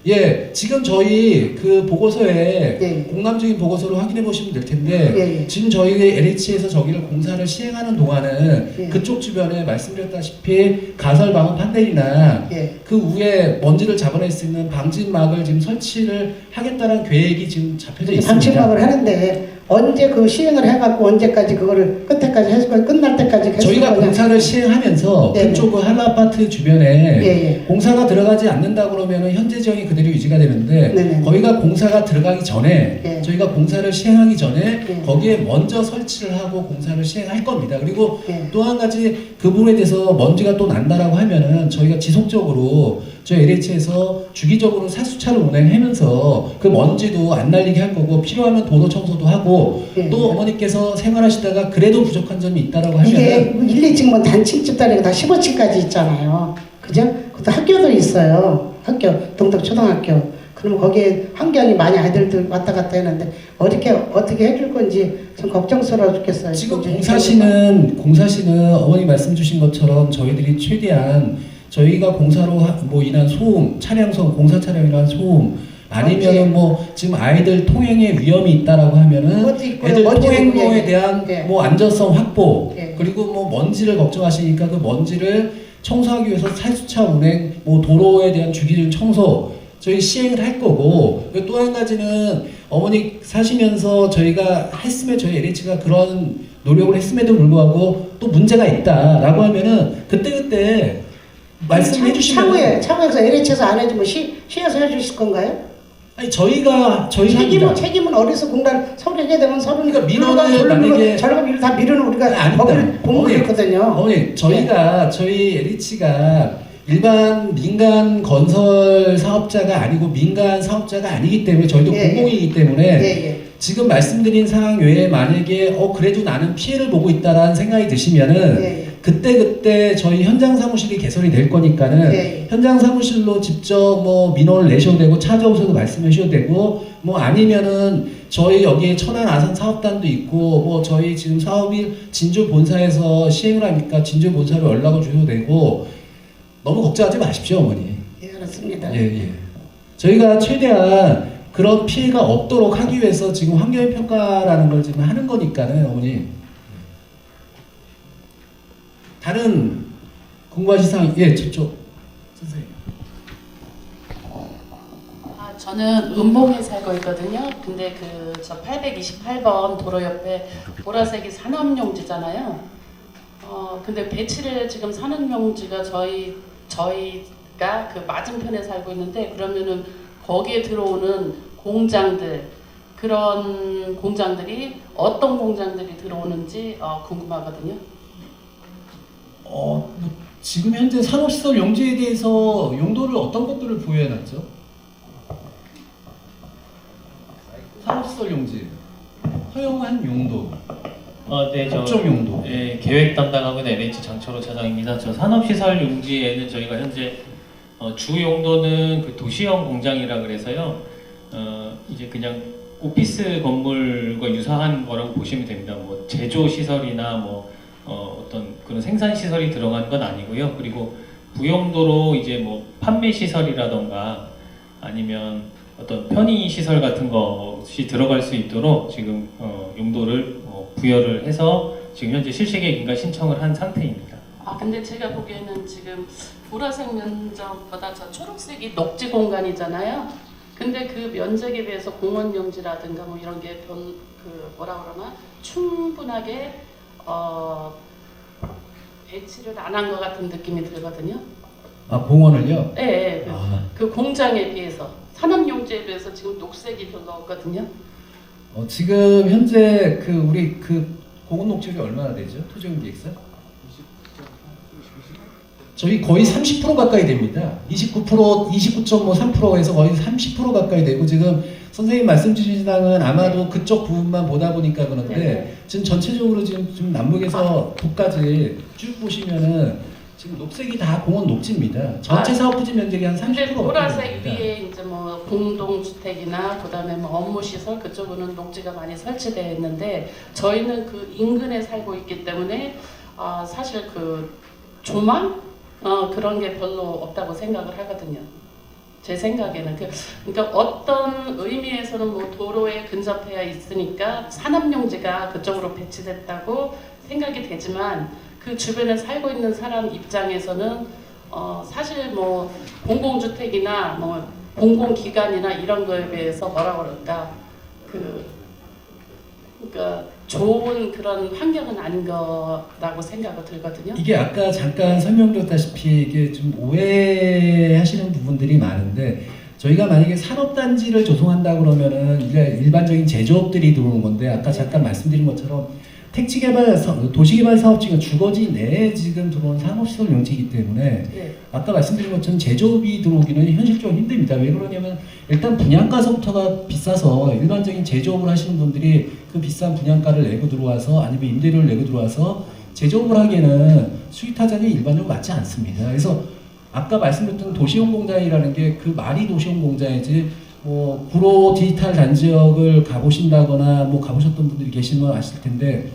예, 지금 저희 그 보고서에 공감적인 보고서를 확인해 보시면 될 텐데 지금 저희 LH에서 저기를 공사를 시행하는 동안은 그쪽 주변에 말씀드렸다시피 가설 방음 판넬이나 그 위에 먼지를 잡아낼 수 있는 방진막을 지금 설치를 하겠다는 계획이 지금 잡혀져 있습니다. 방진막을 하는데 언제 그 시행을 해갖고 언제까지 그거를 끝에까지 해서 끝날 때까지 계속 저희가 공사를 시행하면서 그쪽 한라 아파트 주변에 공사가 들어가지 않는다 그러면 현재 지형이 그대로 유지가 되는데 거기가 공사가 들어가기 전에 저희가 공사를 시행하기 전에 거기에 먼저 설치를 하고 공사를 시행할 겁니다. 그리고 또 한 가지 그 부분에 대해서 먼지가 또 난다라고 하면은 저희가 지속적으로 저희 LH에서 주기적으로 사수차를 운행하면서 그 먼지도 안 날리게 할 거고, 필요하면 도로 청소도 하고 또 어머니께서 생활하시다가 그래도 부족한 점이 있다라고 하면 이게 1, 2층 단층 집단이고 다 15층까지 있잖아요. 그죠? 그것도 학교도 있어요. 학교, 동덕초등학교. 그러면 거기에 환경이 많이 아이들도 왔다 갔다 했는데 어떻게 해줄 건지 좀 걱정스러워 죽겠어요. 지금 공사시는 어머니 말씀 주신 것처럼 저희들이 최대한 저희가 공사로 인한 소음, 차량성 공사 차량이란 소음, 아니면은 지금 아이들 통행에 위험이 있다라고 하면은 애들 통행로에 대한 안전성 확보, 그리고 먼지를 걱정하시니까 그 먼지를 청소하기 위해서 살수차 운행, 도로에 대한 주기적인 청소 저희 시행을 할 거고, 또 한 가지는 어머니 사시면서 저희가 저희 LH가 그런 노력을 했음에도 불구하고 또 문제가 있다라고 하면은 그때 말씀해 주시면 차후에서 LH에서 안 해주면 시에서 해주실 건가요? 아니 저희가 합니다. 책임은 어디서 공단 서류 하게 되면 서류 그러니까 민원을 만약에 저런 일 다 미루는 우리가 아닙니다. 법을 했거든요. 어머니 저희가 저희 LH가 일반 민간 건설 사업자가 아니고 민간 사업자가 아니기 때문에 저희도 예, 공공이기 때문에 예. 지금 말씀드린 사항 외에 만약에 그래도 나는 피해를 보고 있다라는 생각이 드시면은 예. 그때 저희 현장 사무실이 개설이 될 거니까는 예. 현장 사무실로 직접 뭐 민원을 내셔도 되고 찾아오셔도 말씀하셔도 되고 뭐 아니면은 저희 여기에 천안 아산 사업단도 있고 뭐 저희 지금 사업이 진주 본사에서 시행을 하니까 진주 본사로 연락을 주셔도 되고 너무 걱정하지 마십시오 어머니. 예, 알았습니다. 예. 저희가 최대한 그런 피해가 없도록 하기 위해서 지금 환경의 평가라는 걸 지금 하는 거니까는 어머니. 다른 공부하실 사항, 저쪽 선생님. 저는 은봉에 살고 있거든요. 근데 저 828번 도로 옆에 보라색이 산업용지잖아요. 근데 배치를 지금 산업용지가 저희가 그 맞은편에 살고 있는데 그러면은 거기에 들어오는 공장들 그런 공장들이 어떤 공장들이 들어오는지 궁금하거든요. 뭐 지금 현재 산업시설 용지에 대해서 용도를 어떤 것들을 부여해놨죠? 산업시설 용지 허용한 용도. 네, 법정 용도. 네, 계획 담당하고 있는 LH 장철호 차장입니다. 저 산업시설 용지에는 저희가 현재 주 용도는 그 도시형 공장이라 그래서요. 이제 그냥 오피스 건물과 유사한 거라고 보시면 됩니다. 뭐 제조 시설이나 뭐 어떤 그런 생산 시설이 들어간 건 아니고요. 그리고 부용도로 이제 뭐 판매 시설이라던가 아니면 어떤 편의 시설 같은 것이 들어갈 수 있도록 지금 용도를 부여를 해서 지금 현재 실시계획인가 신청을 한 상태입니다. 근데 제가 보기에는 지금 보라색 면적보다 저 초록색이 녹지 공간이잖아요. 근데 그 면적에 비해서 공원 용지라든가 뭐 이런 게 뭐라 그러나 충분하게 배치를 안 한 것 같은 느낌이 들거든요. 공원을요? 네, 그 공장에 비해서 산업용지에 비해서 지금 녹색이 별로 없거든요. 지금 현재 우리 공원 녹지율이 얼마나 되죠? 토지용 계획서? 저희 거의 30% 가까이 됩니다. 29.3%에서 거의 30% 가까이 되고 지금 선생님 말씀 주신 사항은 아마도 그쪽 부분만 보다 보니까 그런데 네. 지금 전체적으로 지금 남북에서 북까지 쭉 보시면은 지금 녹색이 다 공원 녹지입니다. 전체 사업 부지 면적이 한 30% 근데 보라색 됩니다. 위에 이제 뭐 공동주택이나 그다음에 뭐 업무시설 그쪽은 녹지가 많이 설치되어 있는데 저희는 그 인근에 살고 있기 때문에 사실 그 조망 그런 게 별로 없다고 생각을 하거든요. 제 생각에는 그러니까 어떤 의미에서는 뭐 도로에 근접해 있으니까 산업용지가 그쪽으로 배치됐다고 생각이 되지만 그 주변에 살고 있는 사람 입장에서는 사실 뭐 공공주택이나 뭐 공공기관이나 이런 거에 비해서 뭐라 그럴까 그러니까 좋은 그런 환경은 아닌 거라고 생각이 들거든요. 이게 아까 잠깐 설명드렸다시피 이게 좀 오해하시는 부분들이 많은데 저희가 만약에 산업단지를 조성한다 그러면은 일반적인 제조업들이 들어오는 건데 아까 잠깐 말씀드린 것처럼 도시개발 사업지가 주거지 내에 지금 들어온 산업시설 용지이기 때문에 아까 말씀드린 것처럼 제조업이 들어오기는 현실적으로 힘듭니다. 왜 그러냐면 일단 분양가서부터가 비싸서 일반적인 제조업을 하시는 분들이 그 비싼 분양가를 내고 들어와서 아니면 임대료를 내고 들어와서 제조업을 하기에는 수익타산이 일반적으로 맞지 않습니다. 그래서 아까 말씀드렸던 도시형 공장이라는 게 그 말이 도시형 공장이지 뭐 구로 디지털 단지역을 가보신다거나 뭐 가보셨던 분들이 계시면 아실 텐데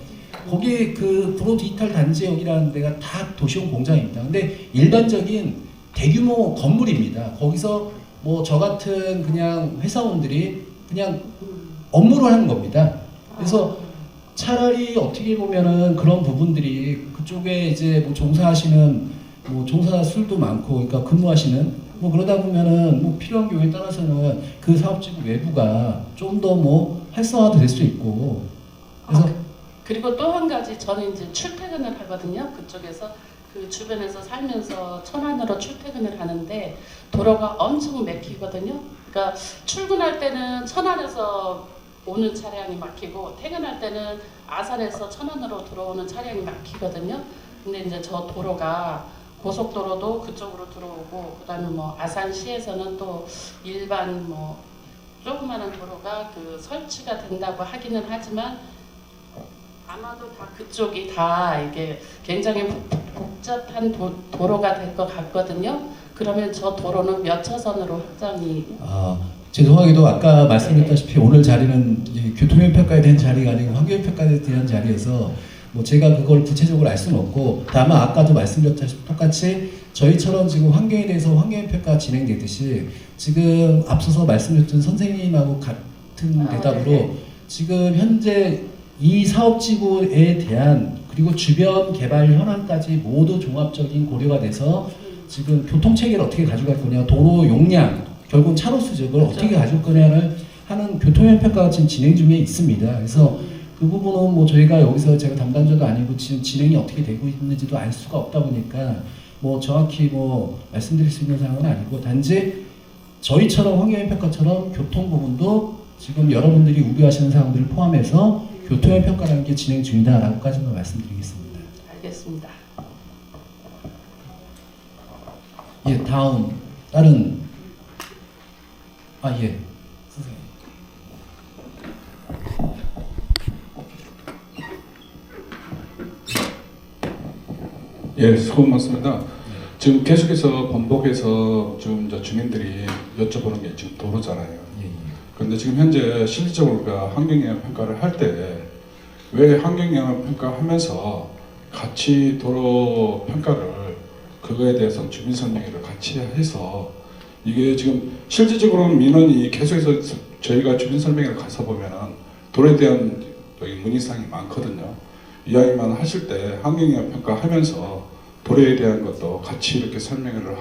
거기 그 구로 디지털 단지역이라는 데가 다 도시형 공장입니다. 근데 일반적인 대규모 건물입니다. 거기서 뭐 저 같은 그냥 회사원들이 그냥 업무를 하는 겁니다. 그래서 차라리 어떻게 보면은 그런 부분들이 그쪽에 이제 뭐 종사하시는 뭐 종사술도 많고 그러니까 근무하시는 뭐 그러다 보면은 뭐 필요한 경우에 따라서는 그 사업지구 외부가 좀 더 뭐 활성화도 될 수 있고 그래서 그리고 또 한 가지 저는 이제 출퇴근을 하거든요. 그쪽에서 그 주변에서 살면서 천안으로 출퇴근을 하는데 도로가 엄청 막히거든요. 그러니까 출근할 때는 천안에서 오는 차량이 막히고 퇴근할 때는 아산에서 천안으로 들어오는 차량이 막히거든요. 근데 이제 저 도로가 고속도로도 그쪽으로 들어오고 그다음에 뭐 아산시에서는 또 일반 뭐 조그마한 도로가 그 설치가 된다고 하기는 하지만 아마도 다 그쪽이 다 이게 굉장히 복잡한 도로가 될 것 같거든요. 그러면 저 도로는 몇 차선으로 확장이? 죄송하게도 아까 말씀드렸다시피 오늘 자리는 교통형평가에 대한 자리가 아니고 환경형평가에 대한 자리여서 뭐 제가 그걸 구체적으로 알 수는 없고, 다만 아까도 말씀드렸다시피 똑같이 저희처럼 지금 환경에 대해서 환경평가 진행되듯이 지금 앞서서 말씀드렸던 선생님하고 같은 대답으로 지금 현재 이 사업지구에 대한 그리고 주변 개발 현황까지 모두 종합적인 고려가 돼서 지금 교통체계를 어떻게 가져갈 거냐, 도로 용량, 결국은 차로 수적을 어떻게 가져갈 거냐를 하는 교통형평가가 지금 진행 중에 있습니다. 그래서 그 부분은 뭐 저희가 여기서 제가 담당자도 아니고 지금 진행이 어떻게 되고 있는지도 알 수가 없다 보니까 뭐 정확히 뭐 말씀드릴 수 있는 상황은 아니고, 단지 저희처럼 환경형평가처럼 교통 부분도 지금 여러분들이 우려하시는 사항들을 포함해서 교통형평가라는 게 진행 중이다라고까지만 말씀드리겠습니다. 알겠습니다. 예, 다음 다른 예, 선생님. 예, 수고 많습니다. 지금 계속해서 번복해서 지금 주민들이 여쭤보는 게 지금 도로잖아요. 그런데 지금 현재 실질적으로 우리가 환경영향 평가를 할 때 왜 환경영향 평가하면서 같이 도로 평가를 그거에 대해서 주민 설명회를 같이 해서 이게 지금 실질적으로는 민원이 계속해서 저희가 주민 설명회를 가서 보면은 도로에 대한 문의사항이 많거든요. 이야기만 하실 때 환경영향 평가하면서 도로에 대한 것도 같이 이렇게 설명을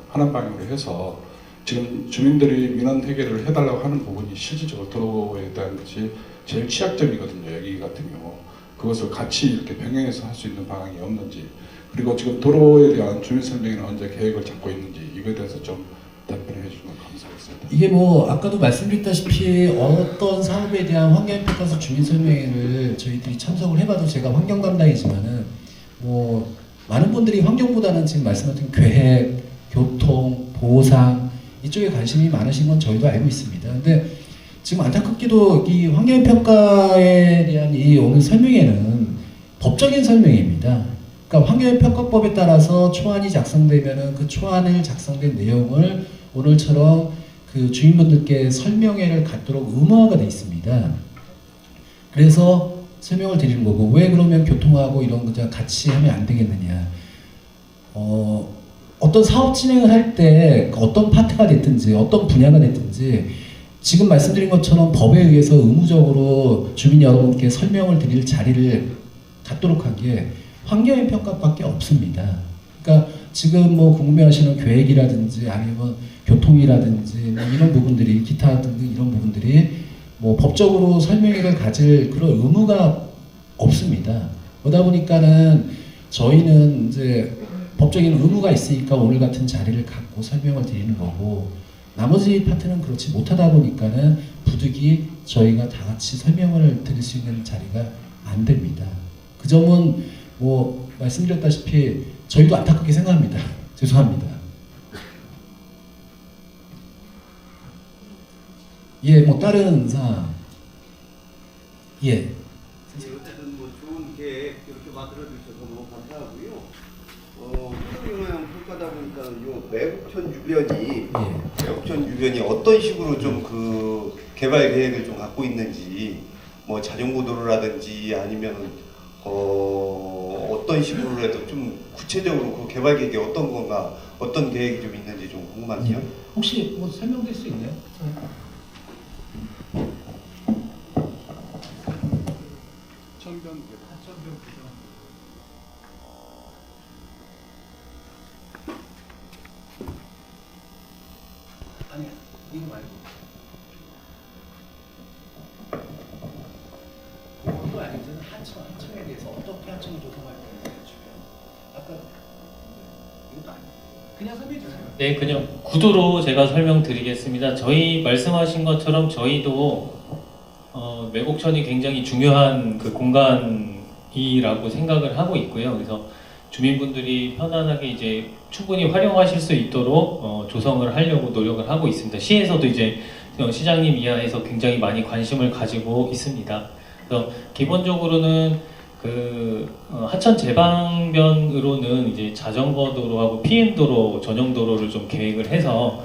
하는 방향으로 해서 지금 주민들이 민원 해결을 해달라고 하는 부분이 실질적으로 도로에 대한 것이 제일 취약점이거든요. 여기 같은 경우 그것을 같이 이렇게 병행해서 할 수 있는 방향이 없는지, 그리고 지금 도로에 대한 주민 설명회는 언제 계획을 잡고 있는지 이거에 대해서 좀 답변해 주시면 감사하겠습니다. 이게 뭐 아까도 말씀드렸다시피 어떤 사업에 대한 환경평가서 주민 설명회를 저희들이 참석을 해봐도 제가 환경 담당이지만은 뭐 많은 분들이 환경보다는 지금 말씀하신 계획, 교통, 보상 이쪽에 관심이 많으신 건 저희도 알고 있습니다. 근데 지금 안타깝게도 이 환경평가에 대한 이 오늘 설명회는 법적인 설명회입니다. 그러니까 환경평가법에 따라서 초안이 작성되면은 그 초안을 작성된 내용을 오늘처럼 그 주민분들께 설명회를 갖도록 의무화가 되어 있습니다. 그래서 설명을 드리는 거고, 왜 그러면 교통하고 이런 거 같이 하면 안 되겠느냐. 어떤 사업 진행을 할 때 어떤 파트가 됐든지 어떤 분야가 됐든지 지금 말씀드린 것처럼 법에 의해서 의무적으로 주민 여러분께 설명을 드릴 자리를 갖도록 한 게 환경영향평가밖에 없습니다. 그러니까 지금 뭐 궁금해하시는 계획이라든지 아니면 교통이라든지 뭐 이런 부분들이 기타 등등 이런 부분들이 뭐 법적으로 설명회를 가질 그런 의무가 없습니다. 그러다 보니까는 저희는 이제 법적인 의무가 있으니까 오늘 같은 자리를 갖고 설명을 드리는 거고, 나머지 파트는 그렇지 못하다 보니까는 부득이 저희가 다 같이 설명을 드릴 수 있는 자리가 안 됩니다. 그 점은 뭐 말씀드렸다시피 저희도 안타깝게 생각합니다. 죄송합니다. 예, 뭐 다른 사항. 예. 어쨌든 뭐 좋은 계획 이렇게 만들어 주셔서 너무 감사하고요. 환경영향 평가다 보니까 요 매국천 주변이 어떤 식으로 좀 그 개발 계획을 좀 갖고 있는지, 뭐 자전거 도로라든지 아니면 어떤 식으로라도 좀 구체적으로 그 개발 계획이 어떤 건가, 어떤 계획이 좀 있는지 좀 궁금하네요. 예. 혹시 뭐 설명될 수 있나요? 아니야, 이거 말고. 이거 아니면 하청에 대해서 어떻게 하청을 조성할 건지 주변. 아까 이것도 아니고. 그냥 설명해 주세요. 네, 그냥 구도로 제가 설명드리겠습니다. 저희 말씀하신 것처럼 저희도 매곡천이 굉장히 중요한 그 공간이라고 생각을 하고 있고요. 그래서 주민분들이 편안하게 이제 충분히 활용하실 수 있도록 조성을 하려고 노력을 하고 있습니다. 시에서도 이제 시장님 이하에서 굉장히 많이 관심을 가지고 있습니다. 그래서 기본적으로는 그 하천 제방변으로는 이제 자전거 도로하고 PM 도로 전용 도로를 좀 계획을 해서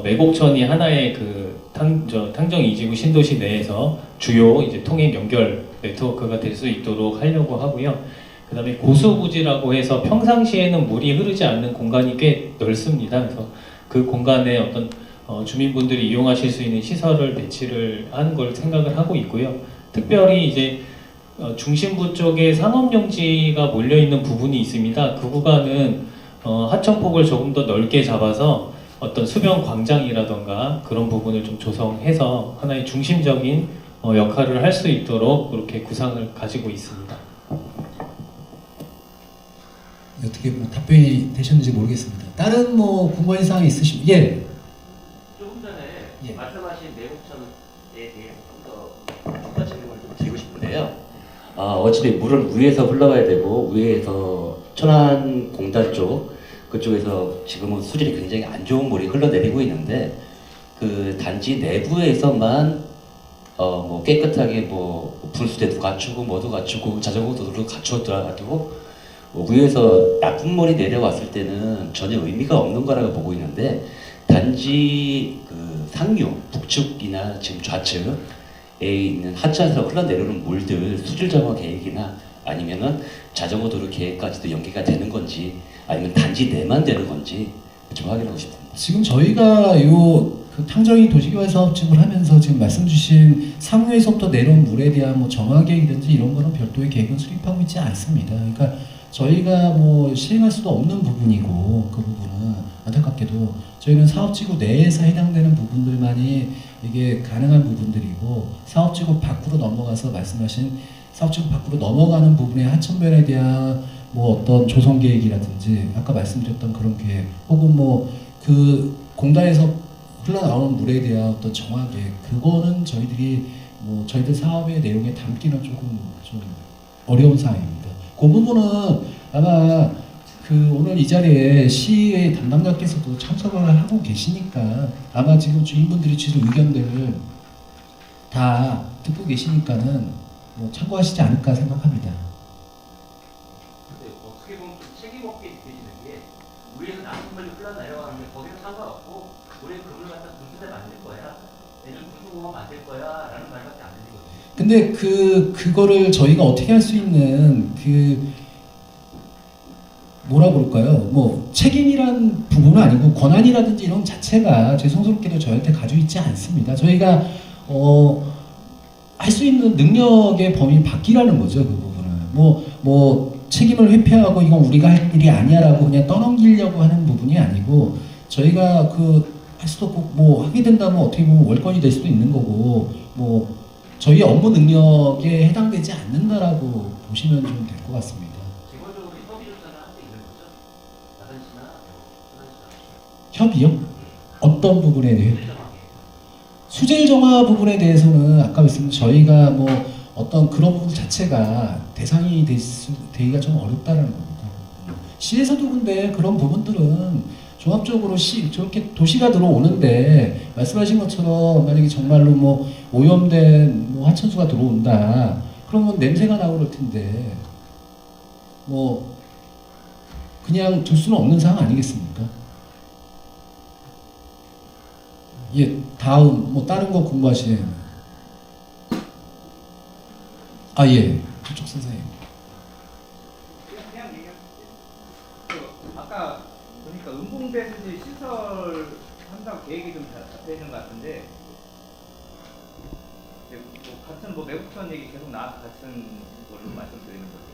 매곡천이 하나의 그 탕정 이지구 신도시 내에서 주요 이제 통행 연결 네트워크가 될 수 있도록 하려고 하고요. 그다음에 고수부지라고 해서 평상시에는 물이 흐르지 않는 공간이 꽤 넓습니다. 그래서 그 공간에 어떤 주민분들이 이용하실 수 있는 시설을 배치를 하는 걸 생각을 하고 있고요. 특별히 이제 중심부 쪽에 산업용지가 몰려있는 부분이 있습니다. 그 구간은 하천폭을 조금 더 넓게 잡아서 어떤 수변 광장이라던가 그런 부분을 좀 조성해서 하나의 중심적인 역할을 할 수 있도록 그렇게 구상을 가지고 있습니다. 어떻게 뭐 답변이 되셨는지 모르겠습니다. 다른 뭐 궁금한 사항이 있으시면 예. 조금 전에 예. 말씀하신 매국천에 대해 좀 더 추가 질문을 좀 드리고 싶은데요. 어차피 물은 위에서 흘러가야 되고 위에서 천안공단 쪽 그쪽에서 지금은 수질이 굉장히 안 좋은 물이 흘러내리고 있는데 그 단지 내부에서만 뭐 깨끗하게 뭐 분수대도 갖추고 뭐도 갖추고 자전거 도로도 갖추었더라도 위에서 나쁜 물이 내려왔을 때는 전혀 의미가 없는 거라고 보고 있는데 단지 그 상류 북측이나 지금 좌측에 있는 하천에서 흘러내려오는 물들 수질 정화 계획이나 아니면은 자전거 도로 계획까지도 연계가 되는 건지 아니면 단지 내만 되는 건지 좀 확인하고 싶습니다. 지금 저희가 그 탕정이 도시개발 사업집을 하면서 지금 말씀 주신 상류에서부터 내려온 물에 대한 뭐 정화 계획이든지 이런 거는 별도의 계획은 수립하고 있지 않습니다. 그러니까 저희가 뭐 시행할 수도 없는 부분이고 그 부분은 안타깝게도 저희는 사업지구 내에서 해당되는 부분들만이 이게 가능한 부분들이고 사업지구 밖으로 넘어가서 말씀하신 사업지구 밖으로 넘어가는 부분의 하천변에 대한 뭐 어떤 조성 계획이라든지 아까 말씀드렸던 그런 계획 혹은 뭐 그 공단에서 흘러나오는 물에 대한 어떤 정화 계획 그거는 저희들이 뭐 저희들 사업의 내용에 담기는 조금 좀 어려운 사항입니다. 그 부분은 아마 그 오늘 이 자리에 시의 담당자께서도 참석을 하고 계시니까 아마 지금 주민분들이 주신 의견들을 다 듣고 계시니까는 뭐 참고하시지 않을까 생각합니다. 근데 어떻게 보면 책임 없게 느껴지는 게 위에서 나쁜 물이 흘러내려가는데 거기는 상관없고 우리 그물 갖다 분수대 만들 거야. 내년 무수공원 만들 거야 라는 말밖에 안 들리거든요. 근데 그거를 저희가 어떻게 할 수 있는 뭐라 그럴까요? 뭐 책임이란 부분은 아니고 권한이라든지 이런 자체가 죄송스럽게도 저희한테 가지고 있지 않습니다. 저희가 할 수 있는 능력의 범위 밖이라는 거죠. 그 부분은 뭐 책임을 회피하고 이건 우리가 할 일이 아니야라고 그냥 떠넘기려고 하는 부분이 아니고 저희가 할 수도 없고 뭐 하게 된다면 어떻게 보면 월권이 될 수도 있는 거고 뭐 저희 업무 능력에 해당되지 않는다라고 보시면 좀 될 것 같습니다. 기본적으로 협의조사는 할수 있는 거죠? 야산시나 천안시나 협의요? 어떤 부분에 대해? 수질 정화 부분에 대해서는 아까 말씀드린 저희가 뭐 어떤 그런 부분 자체가 대상이 되기가 좀 어렵다는 겁니다. 시에서도 근데 그런 부분들은 종합적으로 저렇게 도시가 들어오는데 말씀하신 것처럼 만약에 정말로 뭐 오염된 뭐 하천수가 들어온다 그러면 냄새가 나고 그럴 텐데 뭐 그냥 둘 수는 없는 상황 아니겠습니까? 예, 다음 뭐 다른 거 궁금하신 예, 저쪽 선생님. 그냥 아까 보니까 음봉배수지 시설 한다고 계획이 좀 잡혀 있는 것 같은데 같은 뭐 매국천 얘기 계속 나와서 같은 걸로 말씀드리는 거죠.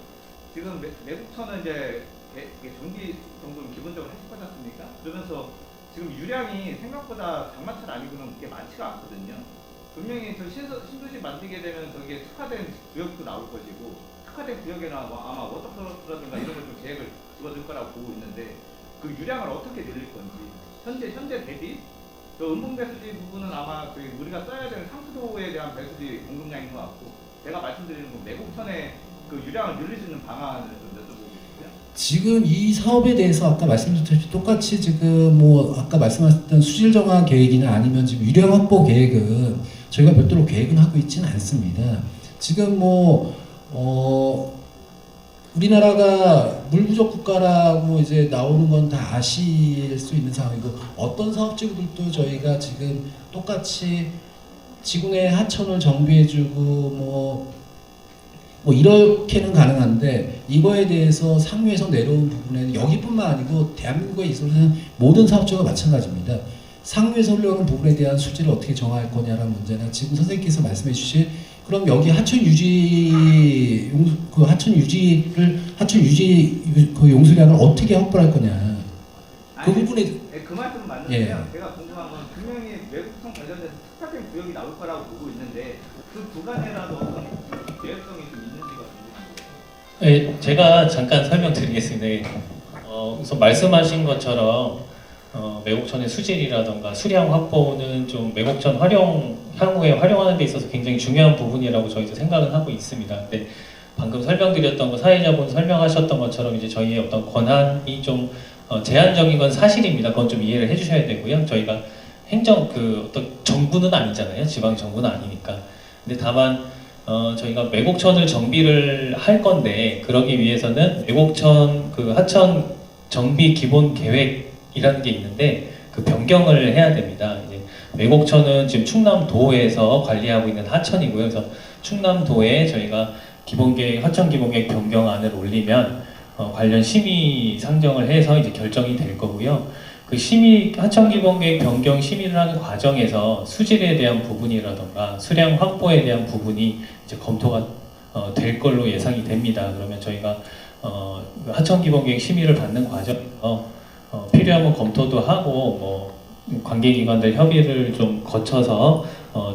지금 매국천은 이제 정비 정도는 기본적으로 하실 것 같습니까? 그러면서 지금 유량이 생각보다 장마철 아니고는 그렇게 많지가 않거든요. 분명히 저 신도시 만들게 되면 저게 특화된 구역도 나올 것이고 특화된 구역에나 뭐 아마 워터플러스라든가 이런 걸 좀 계획을 집어들 거라고 보고 있는데 그 유량을 어떻게 늘릴 건지 현재 대비 저 음봉 배수지 부분은 아마 그 우리가 써야 되는 상수도에 대한 배수지 공급량인 것 같고 제가 말씀드리는 건 매곡천의 그 유량을 늘릴 수 있는 방안을 좀 여쭤보고 싶고요. 지금 이 사업에 대해서 아까 말씀드렸듯이 똑같이 지금 뭐 아까 말씀하셨던 수질 정화 계획이나 아니면 지금 유량 확보 계획은 저희가 별도로 계획은 하고 있지는 않습니다. 지금 우리나라가 물 부족 국가라고 이제 나오는 건 다 아실 수 있는 상황이고, 어떤 사업지구들도 저희가 지금 똑같이 지구내 하천을 정비해주고 뭐 이렇게는 가능한데, 이거에 대해서 상류에서 내려온 부분에는 여기뿐만 아니고 대한민국에 있어서는 모든 사업주가 마찬가지입니다. 상류에서 흘러오는 부분에 대한 수질을 어떻게 정할 거냐라는 문제는 지금 선생님께서 말씀해 주신, 그럼 여기 하천 유지 그 용수량을 어떻게 확보할 거냐, 그 부분에 그 말씀은 맞는데요. 제가 궁금한 건 분명히 외국성 관련돼서 특화된 구역이 나올 거라고 보고 있는데 그 구간에라도 어떤 계획성이 좀 있는지가 궁금합니다. 네, 제가 잠깐 설명드리겠습니다. 우선 말씀하신 것처럼 매곡천의 수질이라던가 수량 확보는 좀 매곡천 향후에 활용하는 데 있어서 굉장히 중요한 부분이라고 저희도 생각은 하고 있습니다. 근데 방금 설명드렸던 거, 사회자분 설명하셨던 것처럼 이제 저희의 어떤 권한이 좀 제한적인 건 사실입니다. 그건 좀 이해를 해주셔야 되고요. 저희가 어떤 정부는 아니잖아요. 지방 정부는 아니니까. 근데 다만 저희가 매곡천을 정비를 할 건데, 그러기 위해서는 매곡천 그 하천 정비 기본 계획이라는 게 있는데 그 변경을 해야 됩니다. 이제 매곡천은 지금 충남도에서 관리하고 있는 하천이고요. 그래서 충남도에 저희가 하천 기본계획 변경안을 올리면 관련 심의 상정을 해서 이제 결정이 될 거고요. 그 하천 기본계획 변경 심의를 하는 과정에서 수질에 대한 부분이라던가 수량 확보에 대한 부분이 이제 검토가 될 걸로 예상이 됩니다. 그러면 저희가 하천 기본계획 심의를 받는 과정에서 필요하면 검토도 하고 관계기관들 협의를 좀 거쳐서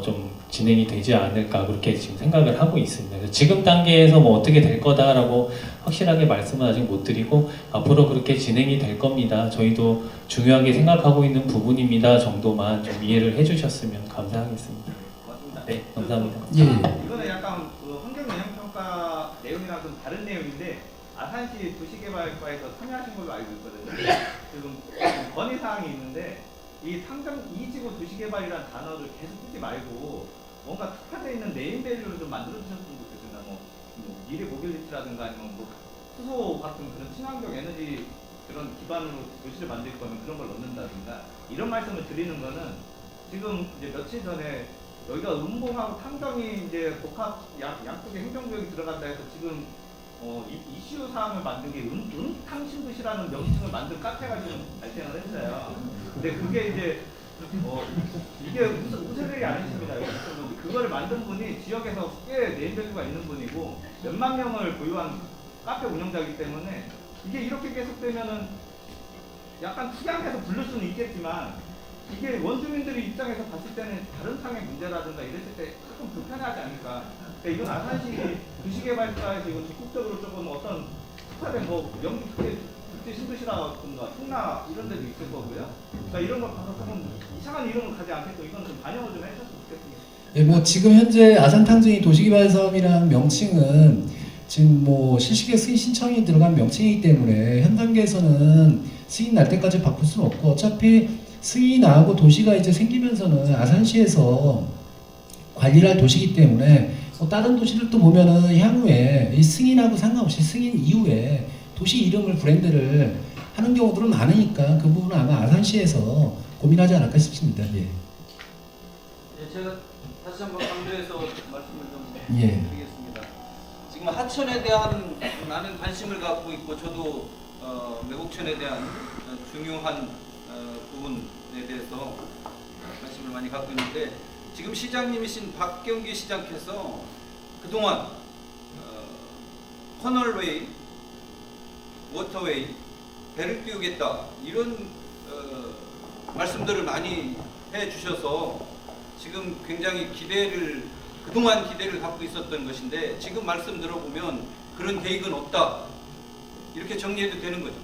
좀 진행이 되지 않을까, 그렇게 지금 생각을 하고 있습니다. 그래서 지금 단계에서 어떻게 될 거다라고 확실하게 말씀은 아직 못 드리고, 앞으로 그렇게 진행이 될 겁니다. 저희도 중요하게 생각하고 있는 부분입니다 정도만 좀 이해를 해주셨으면 감사하겠습니다. 고맙습니다. 네, 감사합니다. 이거는 약간 환경영향평가 내용이랑 좀 다른 내용인데 아산시 도시개발과에서 참여하신 걸로 알고 있거든요. 지금 건의사항이 있는데 이 이지구 도시개발이라는 단어를 계속 쓰지 말고 뭔가 특화되어 있는 네임밸류를 좀 만들어주셨으면 좋겠습니다. 미래 모빌리티라든가 아니면 수소 같은 그런 친환경 에너지 그런 기반으로 도시를 만들 거면 그런 걸 넣는다든가, 이런 말씀을 드리는 거는 지금 이제 며칠 전에 여기가 음봉하고 탐정이 이제 복합 양쪽에 행정구역이 들어간다 해서 지금 이슈 사항을 만든 게 탐신도시라는 명칭을 만든 카페가 지금 발생을 했어요. 근데 그게 이제 이게 웃을 일이 아니십니다. 그거를 만든 분이 지역에서 꽤 네임밸류가 있는 분이고 몇만 명을 보유한 카페 운영자이기 때문에 이게 이렇게 계속되면은 약간 투양해서 부를 수는 있겠지만, 이게 원주민들의 입장에서 봤을 때는 다른 상의 문제라든가 이랬을 때 조금 불편하지 않을까. 그러니까 이건 아산시 도시개발과에서 이거 적극적으로 조금 어떤 특화된 영국 국제 신도시라든가 풍나 이런 데도 있을 거고요. 그러니까 이런 걸 봐서 조금 이상한 이름을 가지 않겠고 이건 좀 반영을 좀 해줬으면 좋겠습니다. 네, 지금 현재 아산탕정이 도시개발 사업이라는 명칭은 지금 실시계 승인 신청이 들어간 명칭이기 때문에 현 단계에서는 승인 날 때까지 바꿀 수는 없고, 어차피 승인이 나고 도시가 이제 생기면서는 아산시에서 관리를 할 도시이기 때문에 다른 도시들도 보면은 향후에 이 승인하고 상관없이 승인 이후에 도시 이름을 브랜드를 하는 경우들은 많으니까 그 부분은 아마 아산시에서 고민하지 않을까 싶습니다. 예. 제가 다시 한번 강조해서 말씀을 좀 드리겠습니다. 지금 하천에 대한 많은 관심을 갖고 있고, 저도 매곡천에 대한 중요한 부분에 대해서 관심을 많이 갖고 있는데, 지금 시장님이신 박경기 시장께서 그동안 터널웨이, 워터웨이, 배를 띄우겠다 이런 말씀들을 많이 해주셔서 지금 굉장히 그동안 기대를 갖고 있었던 것인데, 지금 말씀 들어보면 그런 계획은 없다 이렇게 정리해도 되는 거죠.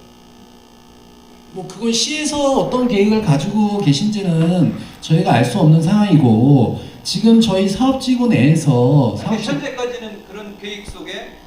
뭐 그건 시에서 어떤 계획을 가지고 계신지는 저희가 알 수 없는 상황이고 지금 저희 사업지구 내에서 현재까지는 그런 계획 속에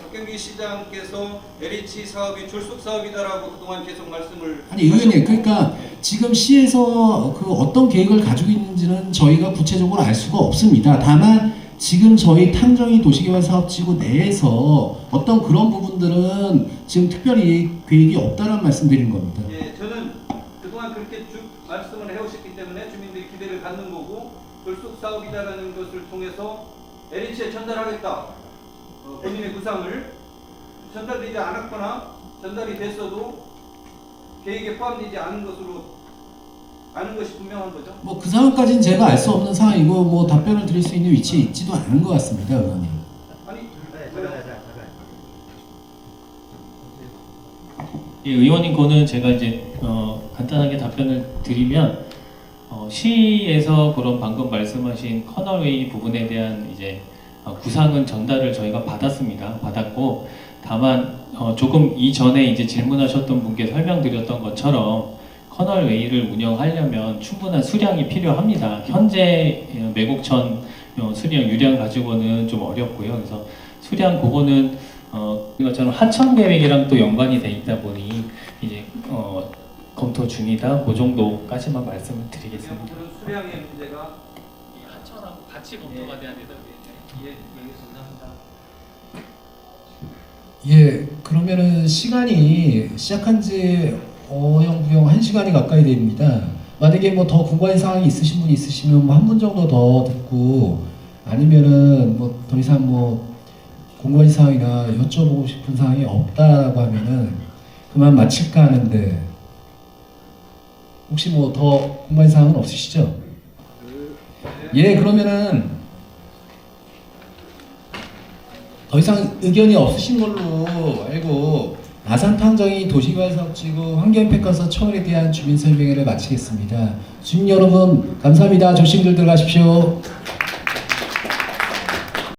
박경기 시장께서 LH 사업이 졸속 사업이다라고 그동안 계속 말씀을 아니 의원님 하셨고, 그러니까 지금 시에서 그 어떤 계획을 가지고 있는지는 저희가 구체적으로 알 수가 없습니다. 다만 지금 저희 탐정이 도시개발 사업지구 내에서 어떤 그런 부분들은 지금 특별히 계획이 없다는 말씀드리는 겁니다. 예, 저는 그동안 그렇게 쭉 말씀을 해오셨기 때문에 주민들이 기대를 갖는 거고 졸속 사업이다라는 것을 통해서 LH에 전달하겠다. 본인의 구상을 전달되지 않았거나 전달이 됐어도 계획에 포함되지 않은 것으로 아는 것이 분명한 거죠. 뭐 그 상황까지는 제가 알 수 없는 상황이고 뭐 답변을 드릴 수 있는 위치에 있지도 않은 것 같습니다, 의원님. 아니, 예, 의원님 거는 제가 이제 간단하게 답변을 드리면 시에서 그런 방금 말씀하신 커널웨이 부분에 대한 이제 구상은 전달을 저희가 받았고 다만 조금 이전에 이제 질문하셨던 분께 설명드렸던 것처럼 커널웨이를 운영하려면 충분한 수량이 필요합니다. 현재 매곡천 수량 유량 가지고는 좀 어렵고요. 그래서 수량 그거는 이것처럼 하천 계획이랑 또 연관이 돼 있다 보니 이제 검토 중이다. 그 정도까지만 말씀을 드리겠습니다. 그런 수량의 문제가 이 하천하고 같이 검토가 돼야 되다. 예, 감사합니다. 예, 그러면은 시간이 시작한 지 어영부영 1시간이 가까이 됩니다. 만약에 뭐 더 궁금한 사항이 있으신 분이 있으시면 뭐 한 분 정도 더 듣고 아니면은 뭐 더 이상 뭐 궁금한 사항이나 여쭤보고 싶은 사항이 없다라고 하면은 그만 마칠까 하는데 혹시 뭐 더 궁금한 사항은 없으시죠? 예, 그러면은 더 이상 의견이 없으신 걸로 알고 아산탐정이 도시개발 사업지구 환경평가서 청원에 대한 주민 설명회를 마치겠습니다. 주민 여러분 감사합니다. 조심들 들어가십시오.